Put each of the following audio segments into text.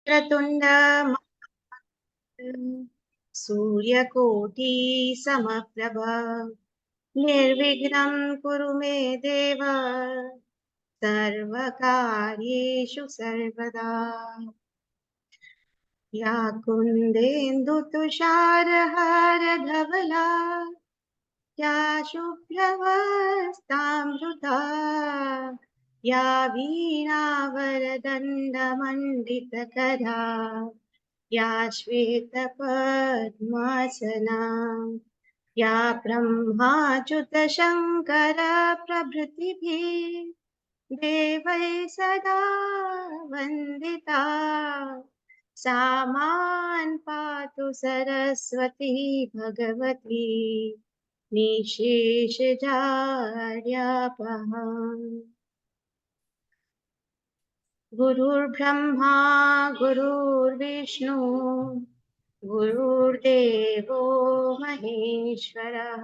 वक्रतुण्ड सूर्यकोटि समप्रभा निर्विघ्नं कुरु मे देव सर्वकार्येषु सर्वदा। या कुन्देन्दुतुषारहारधवला या शुभ्रवस्त्रामृता या वीणावरदण्डमण्डितकरा या श्वेतपद्मासना या ब्रह्माच्युतशङ्कर प्रभृतिभिः देवैः सदा वन्दिता सा मां पातु सरस्वती भगवती निशेषजाड्यापहा। गुरुर्ब्रह्मा गुरुर्विष्णु गुरुर्देवो महेश्वरः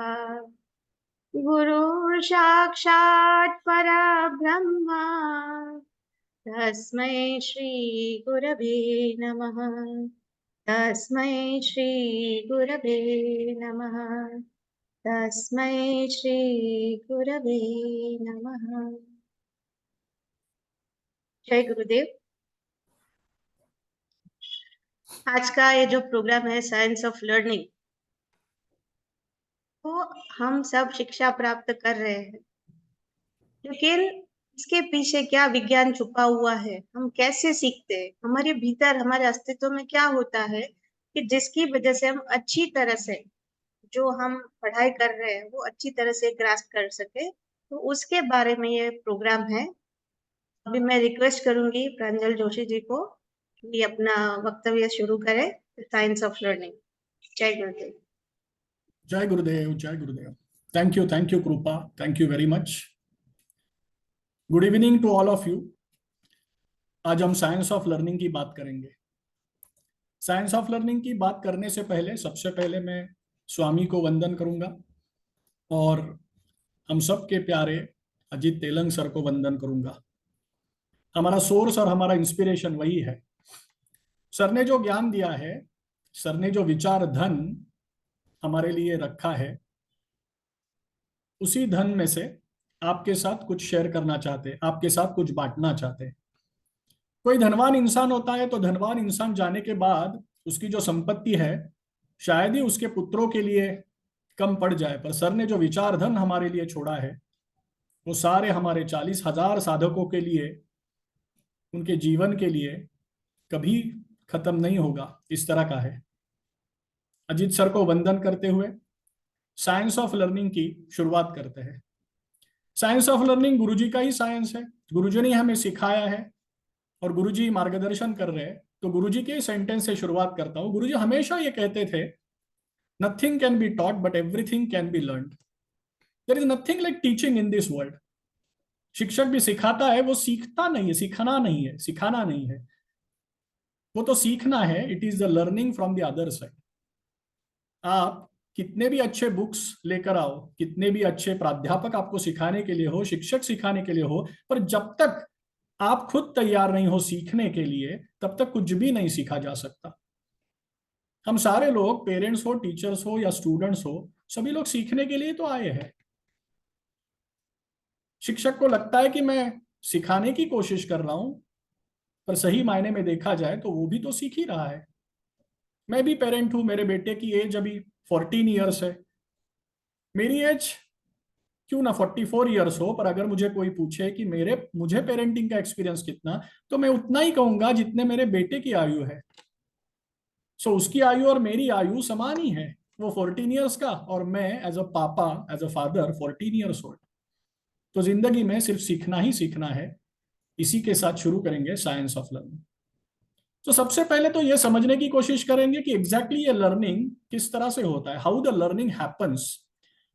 गुरुर्साक्षात् परब्रह्म तस्मै श्री गुरवे नमः। तस्मै श्री गुरवे नमः। तस्मै श्री गुरवे नमः। जय गुरुदेव। आज का ये जो प्रोग्राम है साइंस ऑफ लर्निंग, तो हम सब शिक्षा प्राप्त कर रहे हैं, लेकिन इसके पीछे क्या विज्ञान छुपा हुआ है, हम कैसे सीखते हैं, हमारे भीतर हमारे अस्तित्व में क्या होता है कि जिसकी वजह से हम अच्छी तरह से जो हम पढ़ाई कर रहे हैं वो अच्छी तरह से ग्रास्प कर सके, तो उसके बारे में ये प्रोग्राम है। अभी मैं रिक्वेस्ट करूंगी प्रांजल जोशी जी को कि अपना वक्तव्य शुरू करें साइंस ऑफ लर्निंग। जय गुरुदेव। जय गुरुदेव। जय गुरुदेव। थैंक यू कृपा, thank you very much. Good evening to all of you. आज हम साइंस ऑफ लर्निंग की बात करेंगे। साइंस ऑफ लर्निंग की बात करने से पहले सबसे पहले मैं स्वामी को वंदन करूंगा और हम सब के प्यारे अजीत तेलंग सर को वंदन करूंगा। हमारा सोर्स और हमारा इंस्पिरेशन वही है। सर ने जो ज्ञान दिया है, सर ने जो विचार धन हमारे लिए रखा है, उसी धन में से आपके साथ कुछ शेयर करना चाहते, आपके साथ कुछ बांटना चाहते। कोई धनवान इंसान होता है तो धनवान इंसान जाने के बाद उसकी जो संपत्ति है शायद ही उसके पुत्रों के लिए कम पड़ जाए, पर सर ने जो विचार धन हमारे लिए छोड़ा है वो सारे हमारे 40,000 साधकों के लिए, उनके जीवन के लिए कभी खत्म नहीं होगा, इस तरह का है। अजीत सर को वंदन करते हुए साइंस ऑफ लर्निंग की शुरुआत करते हैं। साइंस ऑफ लर्निंग गुरुजी का ही साइंस है, गुरुजी ने हमें सिखाया है और गुरुजी मार्गदर्शन कर रहे हैं। तो गुरुजी के सेंटेंस से शुरुआत करता हूं। गुरुजी हमेशा ये कहते थे, nothing can be taught but everything can be learn. There is nothing like teaching in this world. शिक्षक भी सिखाता है, वो सीखता नहीं है, सिखाना नहीं है, सिखाना नहीं है, वो तो सीखना है। It is the learning from the other side. आप कितने भी अच्छे बुक्स लेकर आओ, कितने भी अच्छे प्राध्यापक आपको सिखाने के लिए हो, शिक्षक सिखाने के लिए हो, पर जब तक आप खुद तैयार नहीं हो सीखने के लिए, तब तक कुछ भी नहीं सीखा जा सकता। हम सारे लोग, पेरेंट्स हो, टीचर्स हो या स्टूडेंट्स हो, सभी लोग सीखने के लिए तो आए हैं। शिक्षक को लगता है कि मैं सिखाने की कोशिश कर रहा हूं, पर सही मायने में देखा जाए तो वो भी तो सीख ही रहा है। मैं भी पेरेंट हूं, मेरे बेटे की एज अभी 14 ईयर्स है। मेरी एज क्यों ना 44 ईयर्स हो, पर अगर मुझे कोई पूछे कि मुझे पेरेंटिंग का एक्सपीरियंस कितना, तो मैं उतना ही कहूंगा जितने मेरे बेटे की आयु है। सो उसकी आयु और मेरी आयु समान ही है, वो 14 ईयर्स का और मैं as a papa, as a father 14 years old. तो जिंदगी में सिर्फ सीखना ही सीखना है। इसी के साथ शुरू करेंगे साइंस ऑफ लर्निंग। तो सबसे पहले तो ये समझने की कोशिश करेंगे कि एग्जैक्टली ये लर्निंग किस तरह से होता है, how the learning happens.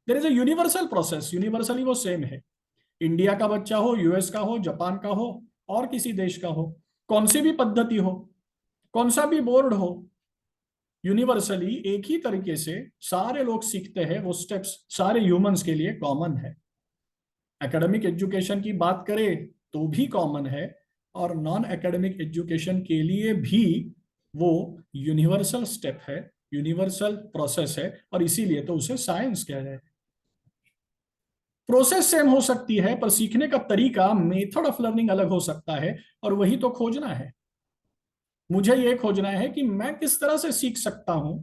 There is a universal process, universally वो सेम है। इंडिया का बच्चा हो, यूएस का हो, जापान का हो और किसी देश का हो, कौन सी भी पद्धति हो, कौन सा भी बोर्ड हो, यूनिवर्सली एक ही तरीके से सारे लोग सीखते हैं। वो स्टेप्स सारे ह्यूमंस के लिए कॉमन है। एकेडमिक एजुकेशन की बात करें तो भी कॉमन है, और नॉन एकेडमिक एजुकेशन के लिए भी वो यूनिवर्सल स्टेप है, यूनिवर्सल प्रोसेस है, और इसीलिए तो उसे साइंस कहा जाए। प्रोसेस सेम हो सकती है पर सीखने का तरीका, मेथड ऑफ लर्निंग अलग हो सकता है, और वही तो खोजना है। मुझे ये खोजना है कि मैं किस तरह से सीख सकता हूं,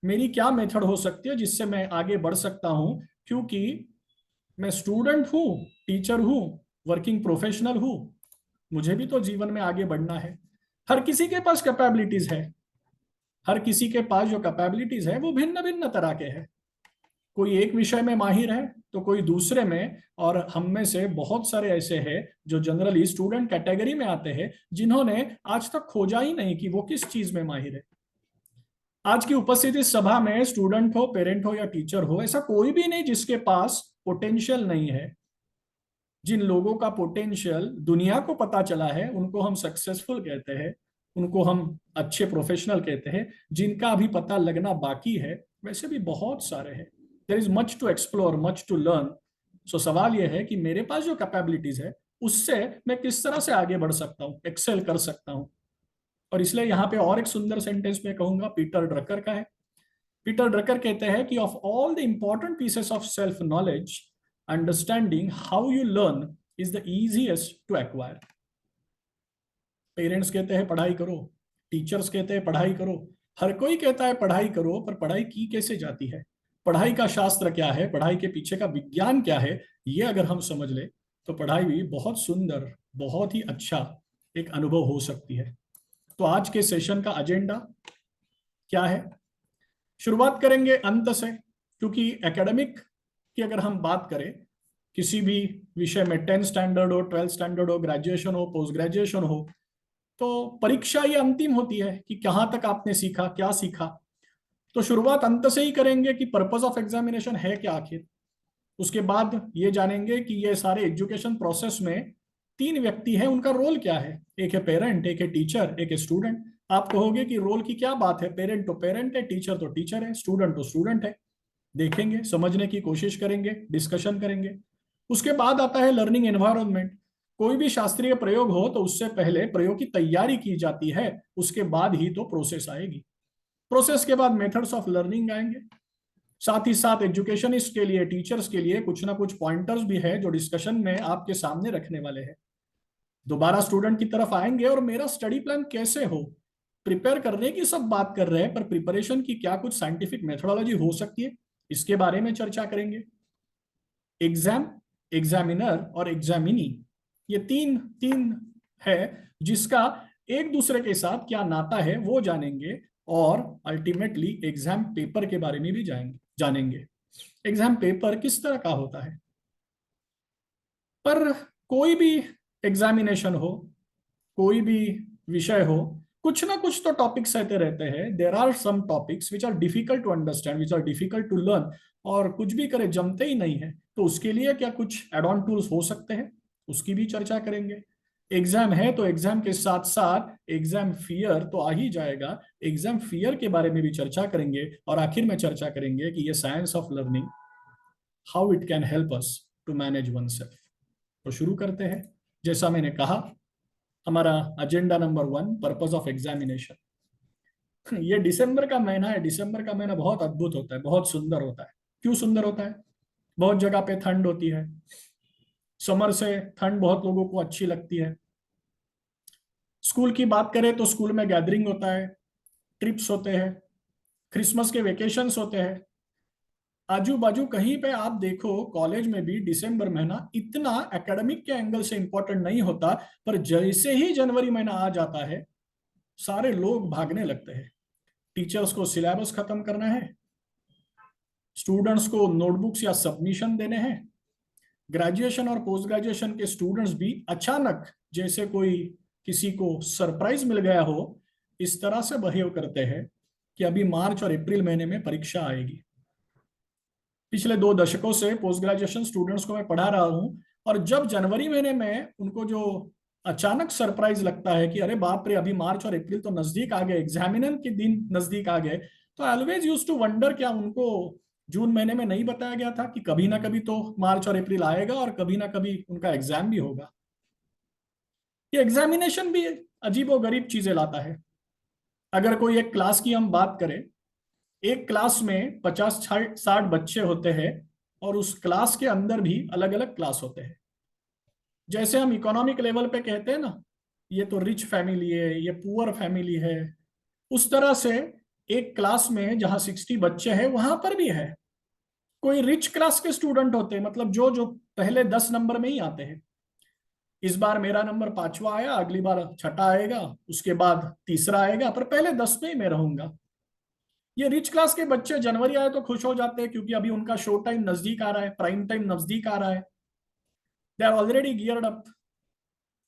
मेरी क्या मेथड हो सकती है जिससे मैं आगे बढ़ सकता हूं, क्योंकि मैं स्टूडेंट हूं, टीचर हूं, वर्किंग प्रोफेशनल हूं, मुझे भी तो जीवन में आगे बढ़ना है। हर किसी के पास कैपेबिलिटीज है, हर किसी के पास जो कैपेबिलिटीज है वो भिन्न भिन्न तरह के हैं। कोई एक विषय में माहिर है तो कोई दूसरे में, और हम में से बहुत सारे ऐसे हैं जो जनरली स्टूडेंट कैटेगरी में आते हैं, जिन्होंने आज तक खोजा ही नहीं कि वो किस चीज में माहिर है। आज की उपस्थित इस सभा में स्टूडेंट हो, पेरेंट हो या टीचर हो, ऐसा कोई भी नहीं जिसके पास पोटेंशियल नहीं है। जिन लोगों का पोटेंशियल दुनिया को पता चला है उनको हम सक्सेसफुल कहते हैं, उनको हम अच्छे प्रोफेशनल कहते हैं। जिनका अभी पता लगना बाकी है वैसे भी बहुत सारे हैं। There is much to explore, much to learn. So सवाल यह है कि मेरे पास जो कैपेबिलिटीज है उससे मैं किस तरह से आगे बढ़ सकता हूँ, एक्सेल कर सकता हूँ। और इसलिए यहाँ पे और एक सुंदर सेंटेंस में कहूंगा, पीटर ड्रकर का है। पीटर ड्रकर कहते हैं कि of all the important pieces of self knowledge, understanding how you learn is the easiest to acquire. Parents कहते हैं पढ़ाई करो, टीचर्स कहते हैं पढ़ाई करो, हर कोई कहता है पढ़ाई करो, पर पढ़ाई की कैसे जाती है, पढ़ाई का शास्त्र क्या है, पढ़ाई के पीछे का विज्ञान क्या है, ये अगर हम समझ ले तो पढ़ाई भी बहुत सुंदर, बहुत ही अच्छा एक अनुभव हो सकती है। तो आज के सेशन का एजेंडा क्या है? शुरुआत करेंगे अंत से, क्योंकि एकेडमिक की अगर हम बात करें, किसी भी विषय में 10th स्टैंडर्ड हो, 12th स्टैंडर्ड हो, ग्रेजुएशन हो, पोस्ट ग्रेजुएशन हो, तो परीक्षा ये अंतिम होती है कि कहाँ तक आपने सीखा, क्या सीखा। तो शुरुआत अंत से ही करेंगे कि पर्पस ऑफ एग्जामिनेशन है क्या आखिर। उसके बाद ये जानेंगे कि ये सारे एजुकेशन प्रोसेस में 3 व्यक्ति हैं, उनका रोल क्या है। एक है पेरेंट, एक है टीचर, एक है स्टूडेंट। आप कहोगे कि रोल की क्या बात है, पेरेंट तो पेरेंट है, टीचर तो टीचर है, स्टूडेंट तो स्टूडेंट है। देखेंगे, समझने की कोशिश करेंगे, डिस्कशन करेंगे। उसके बाद आता है लर्निंग एनवायरनमेंट। कोई भी शास्त्रीय प्रयोग हो तो उससे पहले प्रयोग की तैयारी की जाती है, उसके बाद ही तो प्रोसेस आएगी। प्रोसेस के बाद मेथड्स ऑफ लर्निंग आएंगे। साथ ही साथ एजुकेशनिस्ट के लिए, टीचर्स के लिए कुछ ना कुछ पॉइंटर्स भी है जो डिस्कशन में आपके सामने रखने वाले हैं। दोबारा स्टूडेंट की तरफ आएंगे और मेरा स्टडी प्लान कैसे हो, प्रिपेयर करने की सब बात कर रहे हैं, पर प्रिपरेशन की क्या कुछ साइंटिफिक मेथोडोलॉजी हो सकती है, इसके बारे में चर्चा करेंगे। एग्जाम, एग्जामिनर और एग्जामिनी, ये तीन तीन है जिसका एक दूसरे के साथ क्या नाता है वो जानेंगे, और अल्टीमेटली एग्जाम पेपर के बारे में भी जानेंगे। एग्जाम पेपर किस तरह का होता है। पर कोई भी एग्जामिनेशन हो, कोई भी विषय हो, कुछ ना कुछ तो टॉपिक्स रहते रहते हैं। There are some topics which are difficult to understand, which are difficult to learn, और कुछ भी करे जमते ही नहीं है। तो उसके लिए क्या कुछ एड ऑन टूल्स हो सकते हैं, उसकी भी चर्चा करेंगे। एग्जाम है तो एग्जाम के साथ साथ एग्जाम फियर तो आ ही जाएगा, एग्जाम फियर के बारे में भी चर्चा करेंगे। और आखिर में चर्चा करेंगे कि ये science of learning, how it can help us to manage one self. तो शुरू करते हैं। जैसा मैंने कहा, हमारा agenda number 1, purpose of examination. ये दिसंबर का महीना है। दिसंबर का महीना बहुत अद्भुत होता है, बहुत सुंदर होता है। क्यों सुंदर होता है? बहुत जगह पे ठंड होती है, समर से ठंड बहुत लोगों को अच्छी लगती है। स्कूल की बात करें तो स्कूल में गैदरिंग होता है, ट्रिप्स होते हैं, क्रिसमस के वेकेशंस होते हैं। आजू बाजू कहीं पे आप देखो, कॉलेज में भी दिसंबर महीना इतना एकेडमिक के एंगल से इंपॉर्टेंट नहीं होता, पर जैसे ही जनवरी महीना आ जाता है सारे लोग भागने लगते हैं। टीचर्स को सिलेबस खत्म करना है, स्टूडेंट्स को नोटबुक्स या सबमिशन देने हैं। ग्रेजुएशन और पोस्ट ग्रेजुएशन के स्टूडेंट्स भी अचानक, जैसे कोई किसी को सरप्राइज मिल गया हो, इस तरह से बिहेव करते हैं कि अभी मार्च और अप्रैल महीने में परीक्षा आएगी। पिछले 2 दशकों से पोस्ट ग्रेजुएशन स्टूडेंट्स को मैं पढ़ा रहा हूं, और जब जनवरी महीने में उनको जो अचानक सरप्राइज लगता है कि अरे बाप रे, अभी मार्च और अप्रैल तो नजदीक आ गए, एग्जामिनेशन के दिन नजदीक आ गए, तो I always used to wonder क्या उनको जून महीने में नहीं बताया गया था कि कभी ना कभी तो मार्च और अप्रैल आएगा और कभी ना कभी उनका एग्जाम भी होगा। ये एग्जामिनेशन भी अजीबोगरीब चीजें लाता है। अगर कोई एक क्लास की हम बात करें, एक क्लास में 50-60 बच्चे होते हैं और उस क्लास के अंदर भी अलग अलग क्लास होते हैं। जैसे हम इकोनॉमिक लेवल पे कहते हैं ना, ये तो रिच फैमिली है, ये पुअर फैमिली है, उस तरह से एक क्लास में जहां 60 बच्चे हैं वहां पर भी है। कोई रिच क्लास के स्टूडेंट होते हैं, मतलब जो जो पहले 10 नंबर में ही आते हैं। इस बार मेरा नंबर 5वां आया, अगली बार छठा आएगा, उसके बाद तीसरा आएगा, पर पहले 10 में ही मैं रहूंगा। ये रिच क्लास के बच्चे जनवरी आए तो खुश हो जाते हैं क्योंकि अभी उनका शो टाइम नजदीक आ रहा है, प्राइम टाइम नजदीक आ रहा है, they are already geared up.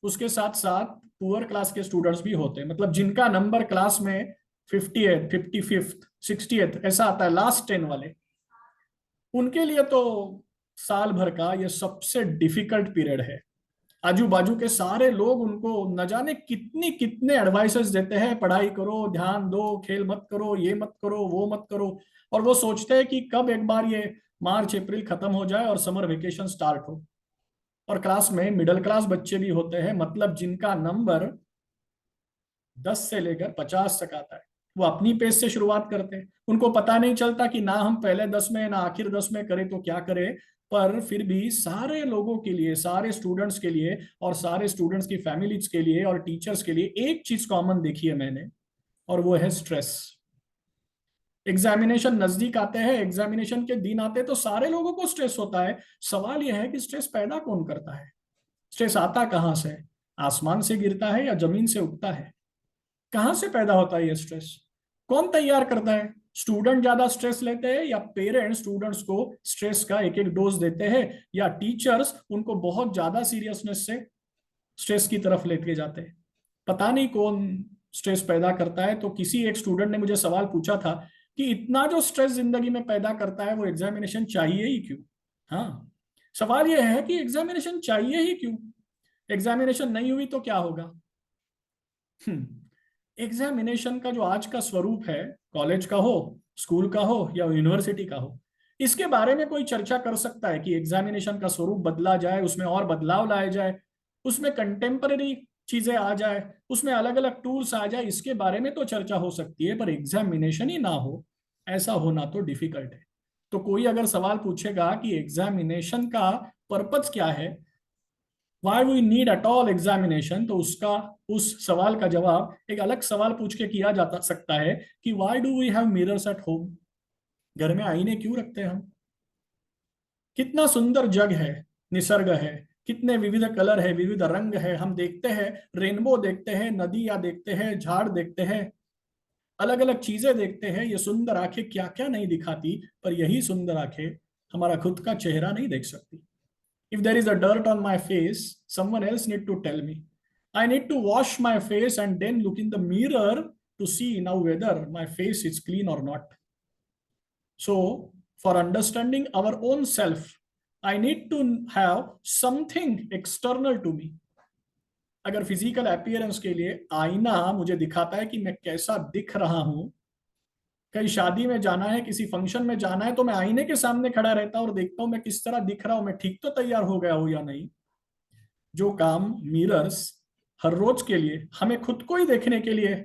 उसके साथ साथ पुअर क्लास के स्टूडेंट्स भी होते हैं, मतलब जिनका नंबर क्लास में 58, 55, 60 ऐसा आता है, लास्ट 10 वाले, उनके लिए तो साल भर का ये सबसे डिफिकल्ट पीरियड है। आजू बाजू के सारे लोग उनको न जाने कितनी कितने एडवाइसेस देते हैं, पढ़ाई करो, ध्यान दो, खेल मत करो, ये मत करो, वो मत करो। और वो सोचते हैं कि कब एक बार ये मार्च अप्रैल खत्म हो जाए और समर वेकेशन स्टार्ट हो। और क्लास में मिडिल क्लास बच्चे भी होते हैं, मतलब जिनका नंबर 10 से लेकर 50 तक आता है। वो अपनी पेस से शुरुआत करते हैं, उनको पता नहीं चलता कि ना हम पहले 10 में ना आखिर 10 में करें तो क्या करें। पर फिर भी सारे लोगों के लिए, सारे स्टूडेंट्स के लिए और सारे स्टूडेंट्स की फैमिलीज के लिए और टीचर्स के लिए एक चीज कॉमन देखी है मैंने, और वो है स्ट्रेस। एग्जामिनेशन नजदीक आते हैं, एग्जामिनेशन के दिन आते हैं तो सारे लोगों को स्ट्रेस होता है। सवाल यह है कि स्ट्रेस पैदा कौन करता है, स्ट्रेस आता कहाँ से? आसमान से गिरता है या जमीन से उगता है? कहाँ से पैदा होता है ये स्ट्रेस? कौन तैयार करता है? स्टूडेंट ज्यादा स्ट्रेस लेते हैं या पेरेंट्स स्टूडेंट्स को स्ट्रेस का एक एक डोज देते हैं, या टीचर्स उनको बहुत ज्यादा सीरियसनेस से स्ट्रेस की तरफ लेके जाते हैं? पता नहीं कौन स्ट्रेस पैदा करता है। तो किसी एक स्टूडेंट ने मुझे सवाल पूछा था कि इतना जो स्ट्रेस जिंदगी में पैदा करता है वो एग्जामिनेशन चाहिए ही क्यों? हाँ, सवाल यह है कि एग्जामिनेशन चाहिए ही क्यों? एग्जामिनेशन नहीं हुई तो क्या होगा? एग्जामिनेशन का जो आज का स्वरूप है, कॉलेज का हो, स्कूल का हो या यूनिवर्सिटी का हो, इसके बारे में कोई चर्चा कर सकता है कि एग्जामिनेशन का स्वरूप बदला जाए, उसमें और बदलाव लाए जाए, उसमें कंटेम्पररी चीजें आ जाए, उसमें अलग अलग टूल्स आ जाए, इसके बारे में तो चर्चा हो सकती है। पर एग्जामिनेशन ही ना हो, ऐसा होना तो डिफिकल्ट है। तो कोई अगर सवाल पूछेगा कि एग्जामिनेशन का पर्पज क्या है, why we need at all examination, तो उसका, उस सवाल का जवाब एक अलग सवाल पूछ के किया जा सकता है कि why do we have mirrors at home? घर में आईने क्यों रखते हैं हम? कितना सुंदर जग है, निसर्ग है, कितने विविध कलर है, विविध रंग है, हम देखते हैं, रेनबो देखते हैं, नदियां देखते हैं, झाड़ देखते हैं, अलग अलग चीजें देखते हैं। ये सुंदर आंखें क्या क्या नहीं दिखाती, पर यही सुंदर आंखें हमारा खुद का चेहरा नहीं देख सकती। If there is a dirt on my face, someone else need to tell me. I need to wash my face and then look in the mirror to see now whether my face is clean or not. So, for understanding our own self, I need to have something external to me. अगर physical appearance के लिए आईना मुझे दिखाता है कि मैं कैसा दिख रहा हूं, कहीं शादी में जाना है, किसी फंक्शन में जाना है, तो मैं आईने के सामने खड़ा रहता हूं और देखता हूं मैं किस तरह दिख रहा हूं, मैं ठीक तो तैयार हो गया हूं या नहीं। जो काम मिरर्स हर रोज के लिए हमें खुद को ही देखने के लिए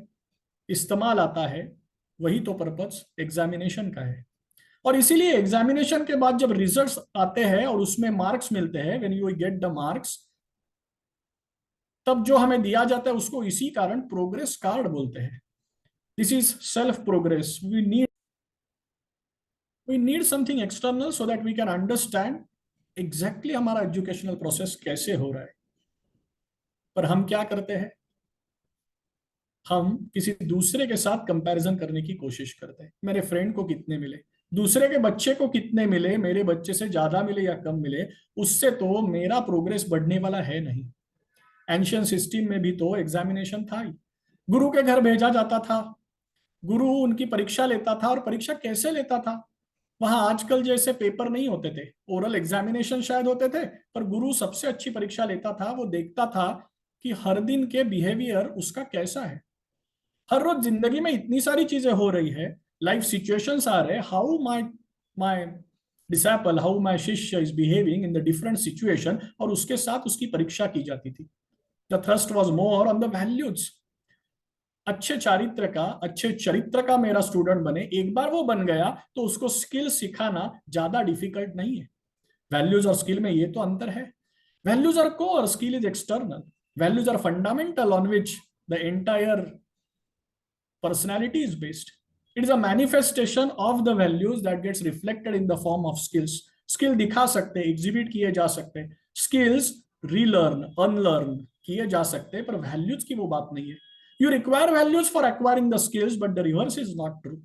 इस्तेमाल आता है, वही तो पर्पस एग्जामिनेशन का है। और इसीलिए एग्जामिनेशन के बाद जब रिजल्ट्स आते हैं और उसमें मार्क्स मिलते हैं, when you get the marks, तब जो हमें दिया जाता है उसको इसी कारण प्रोग्रेस कार्ड बोलते हैं। This is self progress. We need something external so that we can understand exactly हमारा एजुकेशनल प्रोसेस कैसे हो रहा है। पर हम क्या करते हैं? हम किसी दूसरे के साथ कंपैरिजन करने की कोशिश करते हैं। मेरे फ्रेंड को कितने मिले, दूसरे के बच्चे को कितने मिले, मेरे बच्चे से ज्यादा मिले या कम मिले, उससे तो मेरा प्रोग्रेस बढ़ने वाला है नहीं। एंशियंट सिस्टम में भी तो एग्जामिनेशन था ही। गुरु के घर भेजा जाता था, गुरु उनकी परीक्षा लेता था। और परीक्षा कैसे लेता था? वहां आजकल जैसे पेपर नहीं होते थे, ओरल एग्जामिनेशन शायद होते थे, पर गुरु सबसे अच्छी परीक्षा लेता था। वो देखता था कि हर दिन के बिहेवियर उसका कैसा है। हर रोज जिंदगी में इतनी सारी चीजें हो रही है, लाइफ सिचुएशंस आ रहे, how my disciple, how my शिष्य is behaving in the different situation, और उसके साथ उसकी परीक्षा की जाती थी। The thrust was more on the values. अच्छे चरित्र का मेरा स्टूडेंट बने, एक बार वो बन गया तो उसको स्किल सिखाना ज्यादा डिफिकल्ट नहीं है। वैल्यूज और स्किल में ये तो अंतर है। Values are core, skill is external. Values are fundamental on which the entire personality is based. It is a manifestation of the values that gets reflected in the form of skills. Skill दिखा सकते, exhibit किए जा सकते, skills relearn unlearn किए जा सकते, पर values की वो बात नहीं है। You require values for acquiring the skills, but the reverse is not true.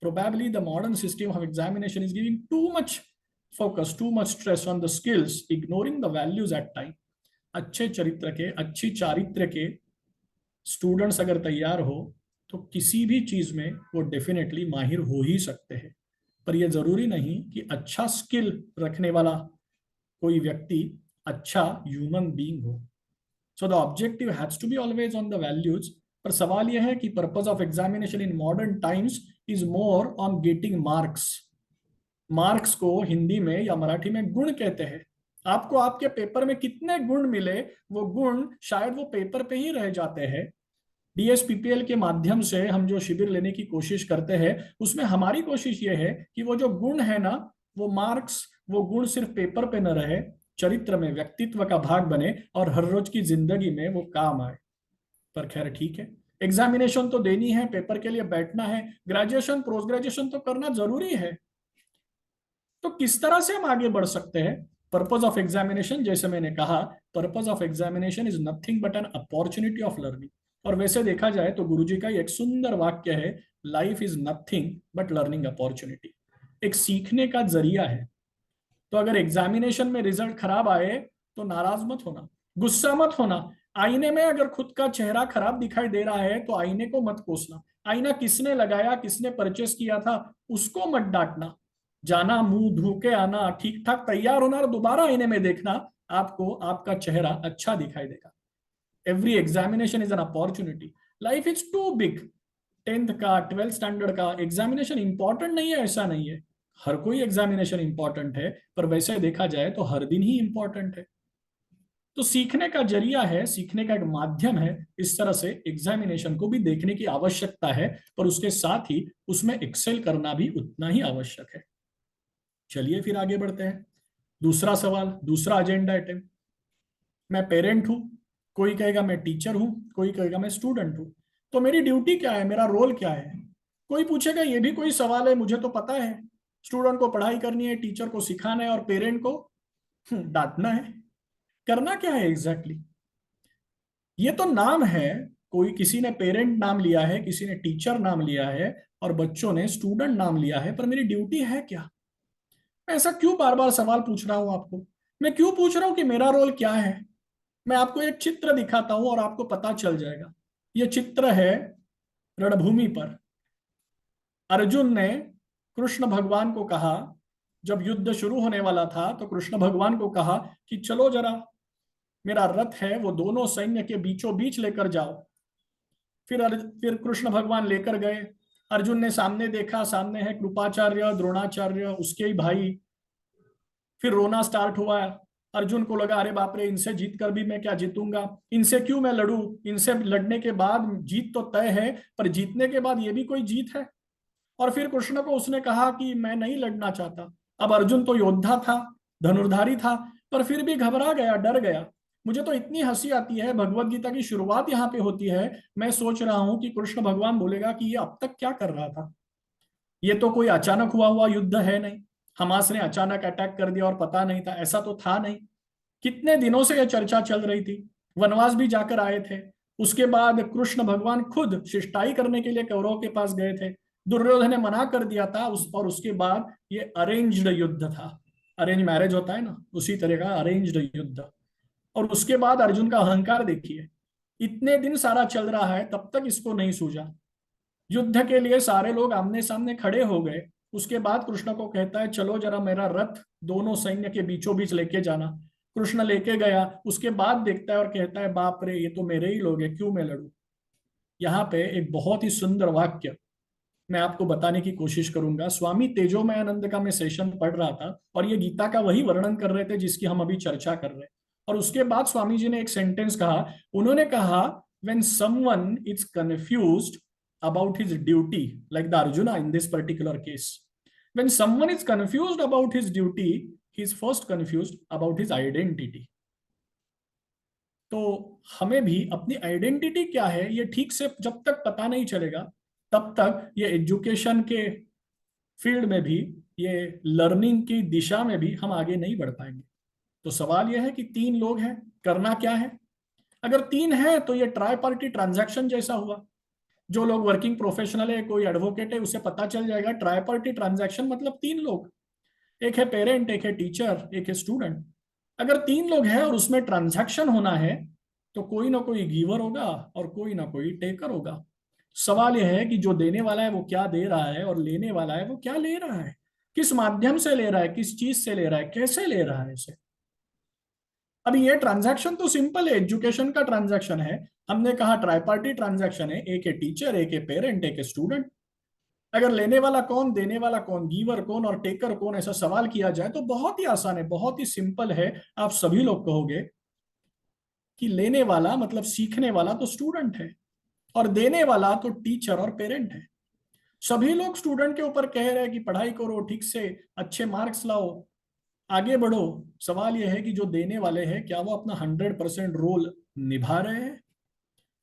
Probably the modern system of examination is giving too much focus, too much stress on the skills, ignoring the values at time. अच्छी चारित्र के students अगर तैयार हो तो किसी भी चीज में वो डेफिनेटली माहिर हो ही सकते हैं, पर यह जरूरी नहीं कि अच्छा स्किल रखने वाला कोई व्यक्ति अच्छा ह्यूमन बीइंग हो। So the objective has to be always on the values. पर सवाल यह है कि purpose of examination in modern times is more on getting marks. Marks को हिंदी में या मराठी में गुण कहते हैं। आपको आपके पेपर में कितने गुण मिले, वो गुण शायद वो पेपर पे ही रह जाते हैं। डीएसपीपीएल के माध्यम से हम जो शिविर लेने की कोशिश करते हैं, उसमें हमारी कोशिश ये है कि वो जो गुण है ना, वो मार्क्स, वो गुण सिर्फ पेपर पे न रहे, चरित्र में व्यक्तित्व का भाग बने और हर रोज की जिंदगी में वो काम आए। पर खैर ठीक है, एग्जामिनेशन तो देनी है, पेपर के लिए बैठना है, ग्रेजुएशन पोस्ट ग्रेजुएशन तो करना जरूरी है। तो किस तरह से हम आगे बढ़ सकते हैं? पर्पज ऑफ एग्जामिनेशन, जैसे मैंने कहा, purpose of examination is nothing but an opportunity of learning. और वैसे देखा जाए तो गुरुजी का एक सुंदर वाक्य है, life is nothing but learning opportunity. एक सीखने का जरिया है। तो अगर एग्जामिनेशन में रिजल्ट खराब आए तो नाराज मत होना, गुस्सा मत होना। आईने में अगर खुद का चेहरा खराब दिखाई दे रहा है तो आईने को मत कोसना। आईना किसने लगाया, किसने परचेस किया था, उसको मत डांटना। जाना, मुंह धो के आना, ठीक ठाक तैयार होना और दोबारा आईने में देखना, आपको आपका चेहरा अच्छा दिखाई देगा। Every examination is an opportunity. Life is too big. 10th का 12th स्टैंडर्ड का एग्जामिनेशन इंपॉर्टेंट नहीं है, ऐसा नहीं है। हर कोई एग्जामिनेशन इंपॉर्टेंट है, पर वैसे देखा जाए तो हर दिन ही इंपॉर्टेंट है। तो सीखने का जरिया है, सीखने का एक माध्यम है। इस तरह से एग्जामिनेशन को भी देखने की आवश्यकता है, पर उसके साथ ही उसमें एक्सेल करना भी उतना ही आवश्यक है। चलिए फिर आगे बढ़ते हैं। दूसरा सवाल, दूसरा एजेंडा आइटम। मैं पेरेंट हूं, कोई कहेगा मैं टीचर हूं, कोई कहेगा मैं स्टूडेंट हूं। तो मेरी ड्यूटी क्या है, मेरा रोल क्या है? कोई पूछेगा ये भी कोई सवाल है, मुझे तो पता है, स्टूडेंट को पढ़ाई करनी है, टीचर को सिखाना है और पेरेंट को डांटना है। करना क्या है एग्जैक्टली? ये तो नाम है, कोई किसी ने पेरेंट नाम लिया है, किसी ने टीचर नाम लिया है और बच्चों ने स्टूडेंट नाम लिया है, पर मेरी ड्यूटी है क्या? मैं ऐसा क्यों बार बार सवाल पूछ रहा हूं आपको? मैं क्यों पूछ रहा हूं कि मेरा रोल क्या है? मैं आपको एक चित्र दिखाता हूं और आपको पता चल जाएगा। यह चित्र है रणभूमि पर। अर्जुन ने कृष्ण भगवान को कहा, जब युद्ध शुरू होने वाला था तो कृष्ण भगवान को कहा कि चलो जरा, मेरा रथ है वो दोनों सैन्य के बीचों बीच लेकर जाओ। फिर कृष्ण भगवान लेकर गए। अर्जुन ने सामने देखा, सामने है कृपाचार्य, द्रोणाचार्य, उसके ही भाई। फिर रोना स्टार्ट हुआ। अर्जुन को लगा अरे बाप रे, इनसे जीत कर भी मैं क्या जीतूंगा, इनसे क्यों मैं लड़ूं, इनसे लड़ने के बाद जीत तो तय है, पर जीतने के बाद ये भी कोई जीत है? और फिर कृष्ण को उसने कहा कि मैं नहीं लड़ना चाहता। अब अर्जुन तो योद्धा था, धनुर्धारी था, पर फिर भी घबरा गया, डर गया। मुझे तो इतनी हंसी आती है, भगवत गीता की शुरुआत यहाँ पे होती है, मैं सोच रहा हूं कि कृष्ण भगवान बोलेगा कि ये अब तक क्या कर रहा था। ये तो कोई अचानक हुआ हुआ युद्ध है नहीं, हमास ने अचानक अटैक कर दिया और पता नहीं था, ऐसा तो था नहीं। कितने दिनों से यह चर्चा चल रही थी, वनवास भी जाकर आए थे। उसके बाद कृष्ण भगवान खुद शिष्टाई करने के लिए कौरवों के पास गए थे। दुर्योधन ने मना कर दिया था और उसके बाद ये अरेंज्ड युद्ध था। अरेंज मैरिज होता है ना, उसी तरह का अरेंज्ड युद्ध। और उसके बाद अर्जुन का अहंकार देखिए, इतने दिन सारा चल रहा है तब तक इसको नहीं सूझा। युद्ध के लिए सारे लोग आमने सामने खड़े हो गए। उसके बाद कृष्ण को कहता है चलो जरा मेरा रथ दोनों सैन्य के बीचों बीच लेके जाना। कृष्ण लेके गया। उसके बाद देखता है और कहता है बाप रे, ये तो मेरे ही लोग हैं, क्यों मैं लड़ूं? यहाँ पे एक बहुत ही सुंदर वाक्य मैं आपको बताने की कोशिश करूंगा। स्वामी तेजोमयानंद का मैं सेशन पढ़ रहा था और ये गीता का वही वर्णन कर रहे थे जिसकी हम अभी चर्चा कर रहे हैं। और उसके बाद स्वामी जी ने एक सेंटेंस कहा, उन्होंने कहा, when someone is confused about his duty, like the Arjuna in this particular case, when someone is confused about his duty, he is first confused about his identity. तो हमें भी अपनी आइडेंटिटी क्या है ये ठीक से जब तक पता नहीं चलेगा, तब तक ये एजुकेशन के फील्ड में भी, ये लर्निंग की दिशा में भी हम आगे नहीं बढ़ पाएंगे। तो सवाल यह है कि 3 लोग हैं, करना क्या है? अगर 3 है तो ये ट्राई पार्टी ट्रांजैक्शन जैसा हुआ। जो लोग वर्किंग प्रोफेशनल है, कोई एडवोकेट है, उसे पता चल जाएगा ट्राई पार्टी ट्रांजैक्शन मतलब 3 लोग, एक है पेरेंट, एक है टीचर, एक है स्टूडेंट। अगर 3 लोग हैं और उसमें ट्रांजैक्शन होना है तो कोई ना कोई गिवर होगा और कोई ना कोई टेकर होगा। सवाल यह है कि जो देने वाला है वो क्या दे रहा है और लेने वाला है वो क्या ले रहा है, किस माध्यम से ले रहा है, किस चीज से ले रहा है, कैसे ले रहा है इसे। अभी ये ट्रांजैक्शन तो सिंपल है, एजुकेशन का ट्रांजैक्शन है। हमने कहा ट्राईपार्टी ट्रांजैक्शन है, एक है टीचर, एक है पेरेंट, एक है स्टूडेंट। अगर लेने वाला कौन, देने वाला कौन, गिवर कौन और टेकर कौन, ऐसा सवाल किया जाए तो बहुत ही आसान है, बहुत ही सिंपल है। आप सभी लोग कहोगे कि लेने वाला मतलब सीखने वाला तो स्टूडेंट है और देने वाला तो टीचर और पेरेंट है। सभी लोग स्टूडेंट के ऊपर कह रहे हैं कि पढ़ाई करो, ठीक से अच्छे मार्क्स लाओ, आगे बढ़ो। सवाल यह है कि जो देने वाले हैं क्या वो अपना 100% रोल निभा रहे हैं?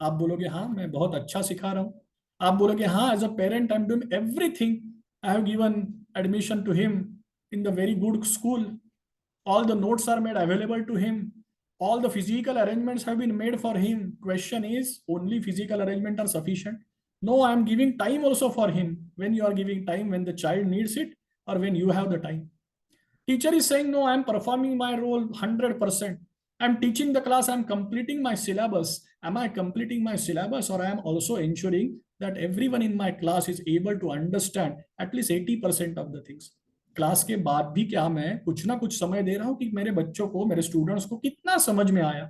आप बोलोगे हाँ मैं बहुत अच्छा सिखा रहा हूँ। आप बोलोगे हाँ as a parent I am doing everything, I have given admission to him in the very good school, all the notes are made available to him, all the physical arrangements have been made for him. Question is, only physical arrangement are sufficient? No, I am giving time also for him. When you are giving time, when the child needs it or when you have the time. Teacher is saying no, I am performing my role 100%. I am teaching the class, I am completing my syllabus. Am I completing my syllabus or I am also ensuring that everyone in my class is able to understand at least 80% of the things? Class के बाद भी क्या मैं कुछ ना कुछ समय दे रहा हूं कि मेरे बच्चों को, मेरे स्टूडेंट्स को कितना समझ में आया?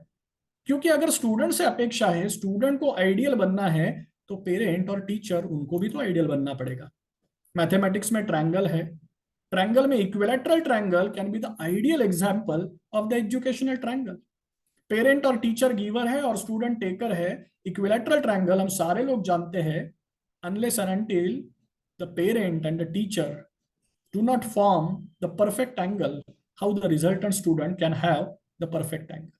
क्योंकि अगर स्टूडेंट से अपेक्षा है, स्टूडेंट को आइडियल बनना है, तो पेरेंट और टीचर उनको भी तो आइडियल बनना पड़ेगा। मैथमेटिक्स में ट्रायंगल है, ट्रायंगल में equilateral triangle can be the ideal example of the educational triangle. Parent और टीचर गिवर है और स्टूडेंट टेकर है। इक्विलैटरल ट्रायंगल हम सारे लोग जानते हैं, unless and until the parent and the teacher do not form the perfect angle, how the resultant student can have the perfect angle.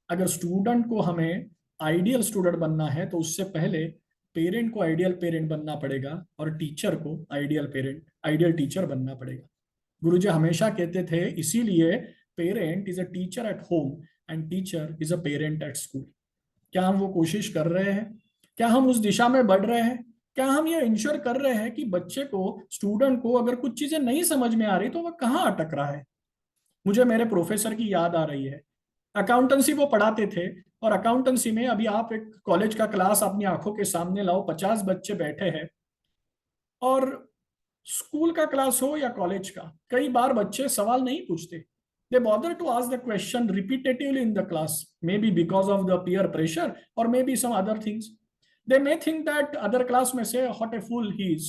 अगर स्टूडेंट को हमें आइडियल स्टूडेंट बनना है तो उससे पहले पेरेंट को आइडियल पेरेंट बनना पड़ेगा और टीचर को आइडियल पेरेंट, आइडियल टीचर बनना पड़ेगा। गुरुजी हमेशा कहते थे, इसीलिए parent is a teacher at home and teacher is a parent at school. क्या हम वो कोशिश कर रहे हैं? क्या हम उस दिशा में बढ़ रहे हैं? क्या हम ये इंश्योर कर रहे हैं कि बच्चे को, स्टूडेंट को अगर कुछ चीजें नहीं समझ में आ रही तो वह कहाँ अटक रहा है? मुझे मेरे प्रोफेसर की याद आ रही है। अकाउंटेंसी वो पढ़ाते थे और अकाउंटेंसी में अभी आप एक कॉलेज का क्लास अपनी आंखों के सामने लाओ, 50 बच्चे बैठे हैं और स्कूल का क्लास हो या कॉलेज का, कई बार बच्चे सवाल नहीं पूछते। They bother to ask the question repetitively in the class, maybe because of the peer pressure or maybe some other things. They may think that other class may say what a fool he is,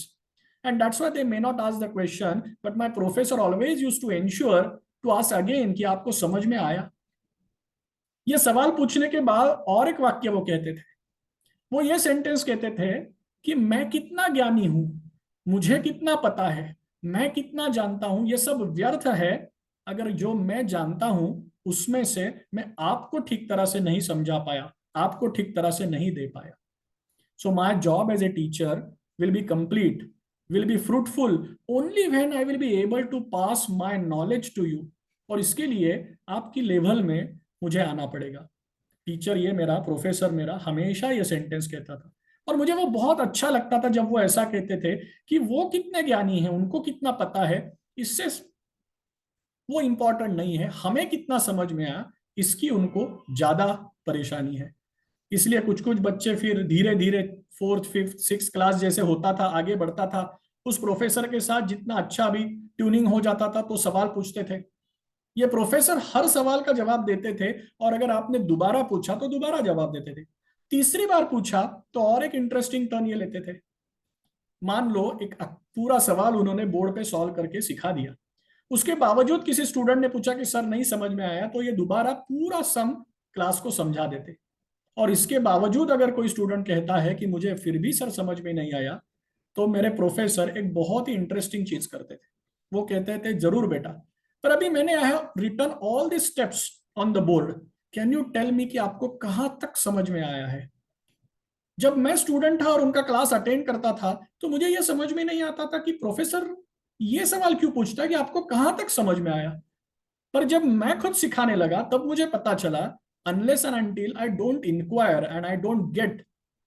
and that's why they may not ask the question. But my professor always used to ensure to ask again कि आपको समझ में आया? ये सवाल पूछने के बाद और एक वाक्य वो कहते थे, वो ये सेंटेंस कहते थे कि मैं कितना ज्ञानी हूं, मुझे कितना पता है, मैं कितना जानता हूं, ये सब व्यर्थ है अगर जो मैं जानता हूं उसमें से मैं आपको ठीक तरह से नहीं समझा पाया, आपको ठीक तरह से नहीं दे पाया। So my job as a teacher will be complete, will be fruitful only when I will be able to pass my knowledge to you. और इसके लिए आपकी लेवल में मुझे आना पड़ेगा। टीचर ये मेरा, प्रोफेसर मेरा हमेशा ये सेंटेंस कहता था और मुझे वो बहुत अच्छा लगता था जब वो ऐसा कहते थे कि वो कितने ज्ञानी हैं, उनको कितना पता है, इससे वो इंपॉर्टेंट नहीं है, हमें कितना समझ में आया इसकी उनको ज्यादा परेशानी है। इसलिए कुछ कुछ बच्चे फिर धीरे धीरे 4th 5th 6th क्लास जैसे होता था, आगे बढ़ता था, उस प्रोफेसर के साथ जितना अच्छा भी ट्यूनिंग हो जाता था तो सवाल पूछते थे। ये प्रोफेसर हर सवाल का जवाब देते थे और अगर आपने दोबारा पूछा तो दोबारा जवाब देते थे, तीसरी बार पूछा तो और एक इंटरेस्टिंग टर्न ये लेते थे। मान लो एक पूरा सवाल उन्होंने बोर्ड पे सॉल्व करके सिखा दिया, उसके बावजूद किसी स्टूडेंट ने पूछा कि सर नहीं समझ में आया, तो ये दोबारा पूरा सम क्लास को समझा देते। और इसके बावजूद अगर कोई स्टूडेंट कहता है कि मुझे फिर भी सर समझ में नहीं आया, तो मेरे प्रोफेसर एक बहुत ही इंटरेस्टिंग चीज करते थे। वो कहते थे जरूर बेटा, पर अभी मैंने I have written all the steps on the board, can you tell me कि आपको कहां तक समझ में आया है। जब मैं स्टूडेंट था और उनका क्लास अटेंड करता था, तो मुझे यह समझ में नहीं आता था कि प्रोफेसर ये सवाल क्यों पूछता है कि आपको कहां तक समझ में आया। पर जब मैं खुद सिखाने लगा तब मुझे पता चला, unless and until I don't inquire and I don't get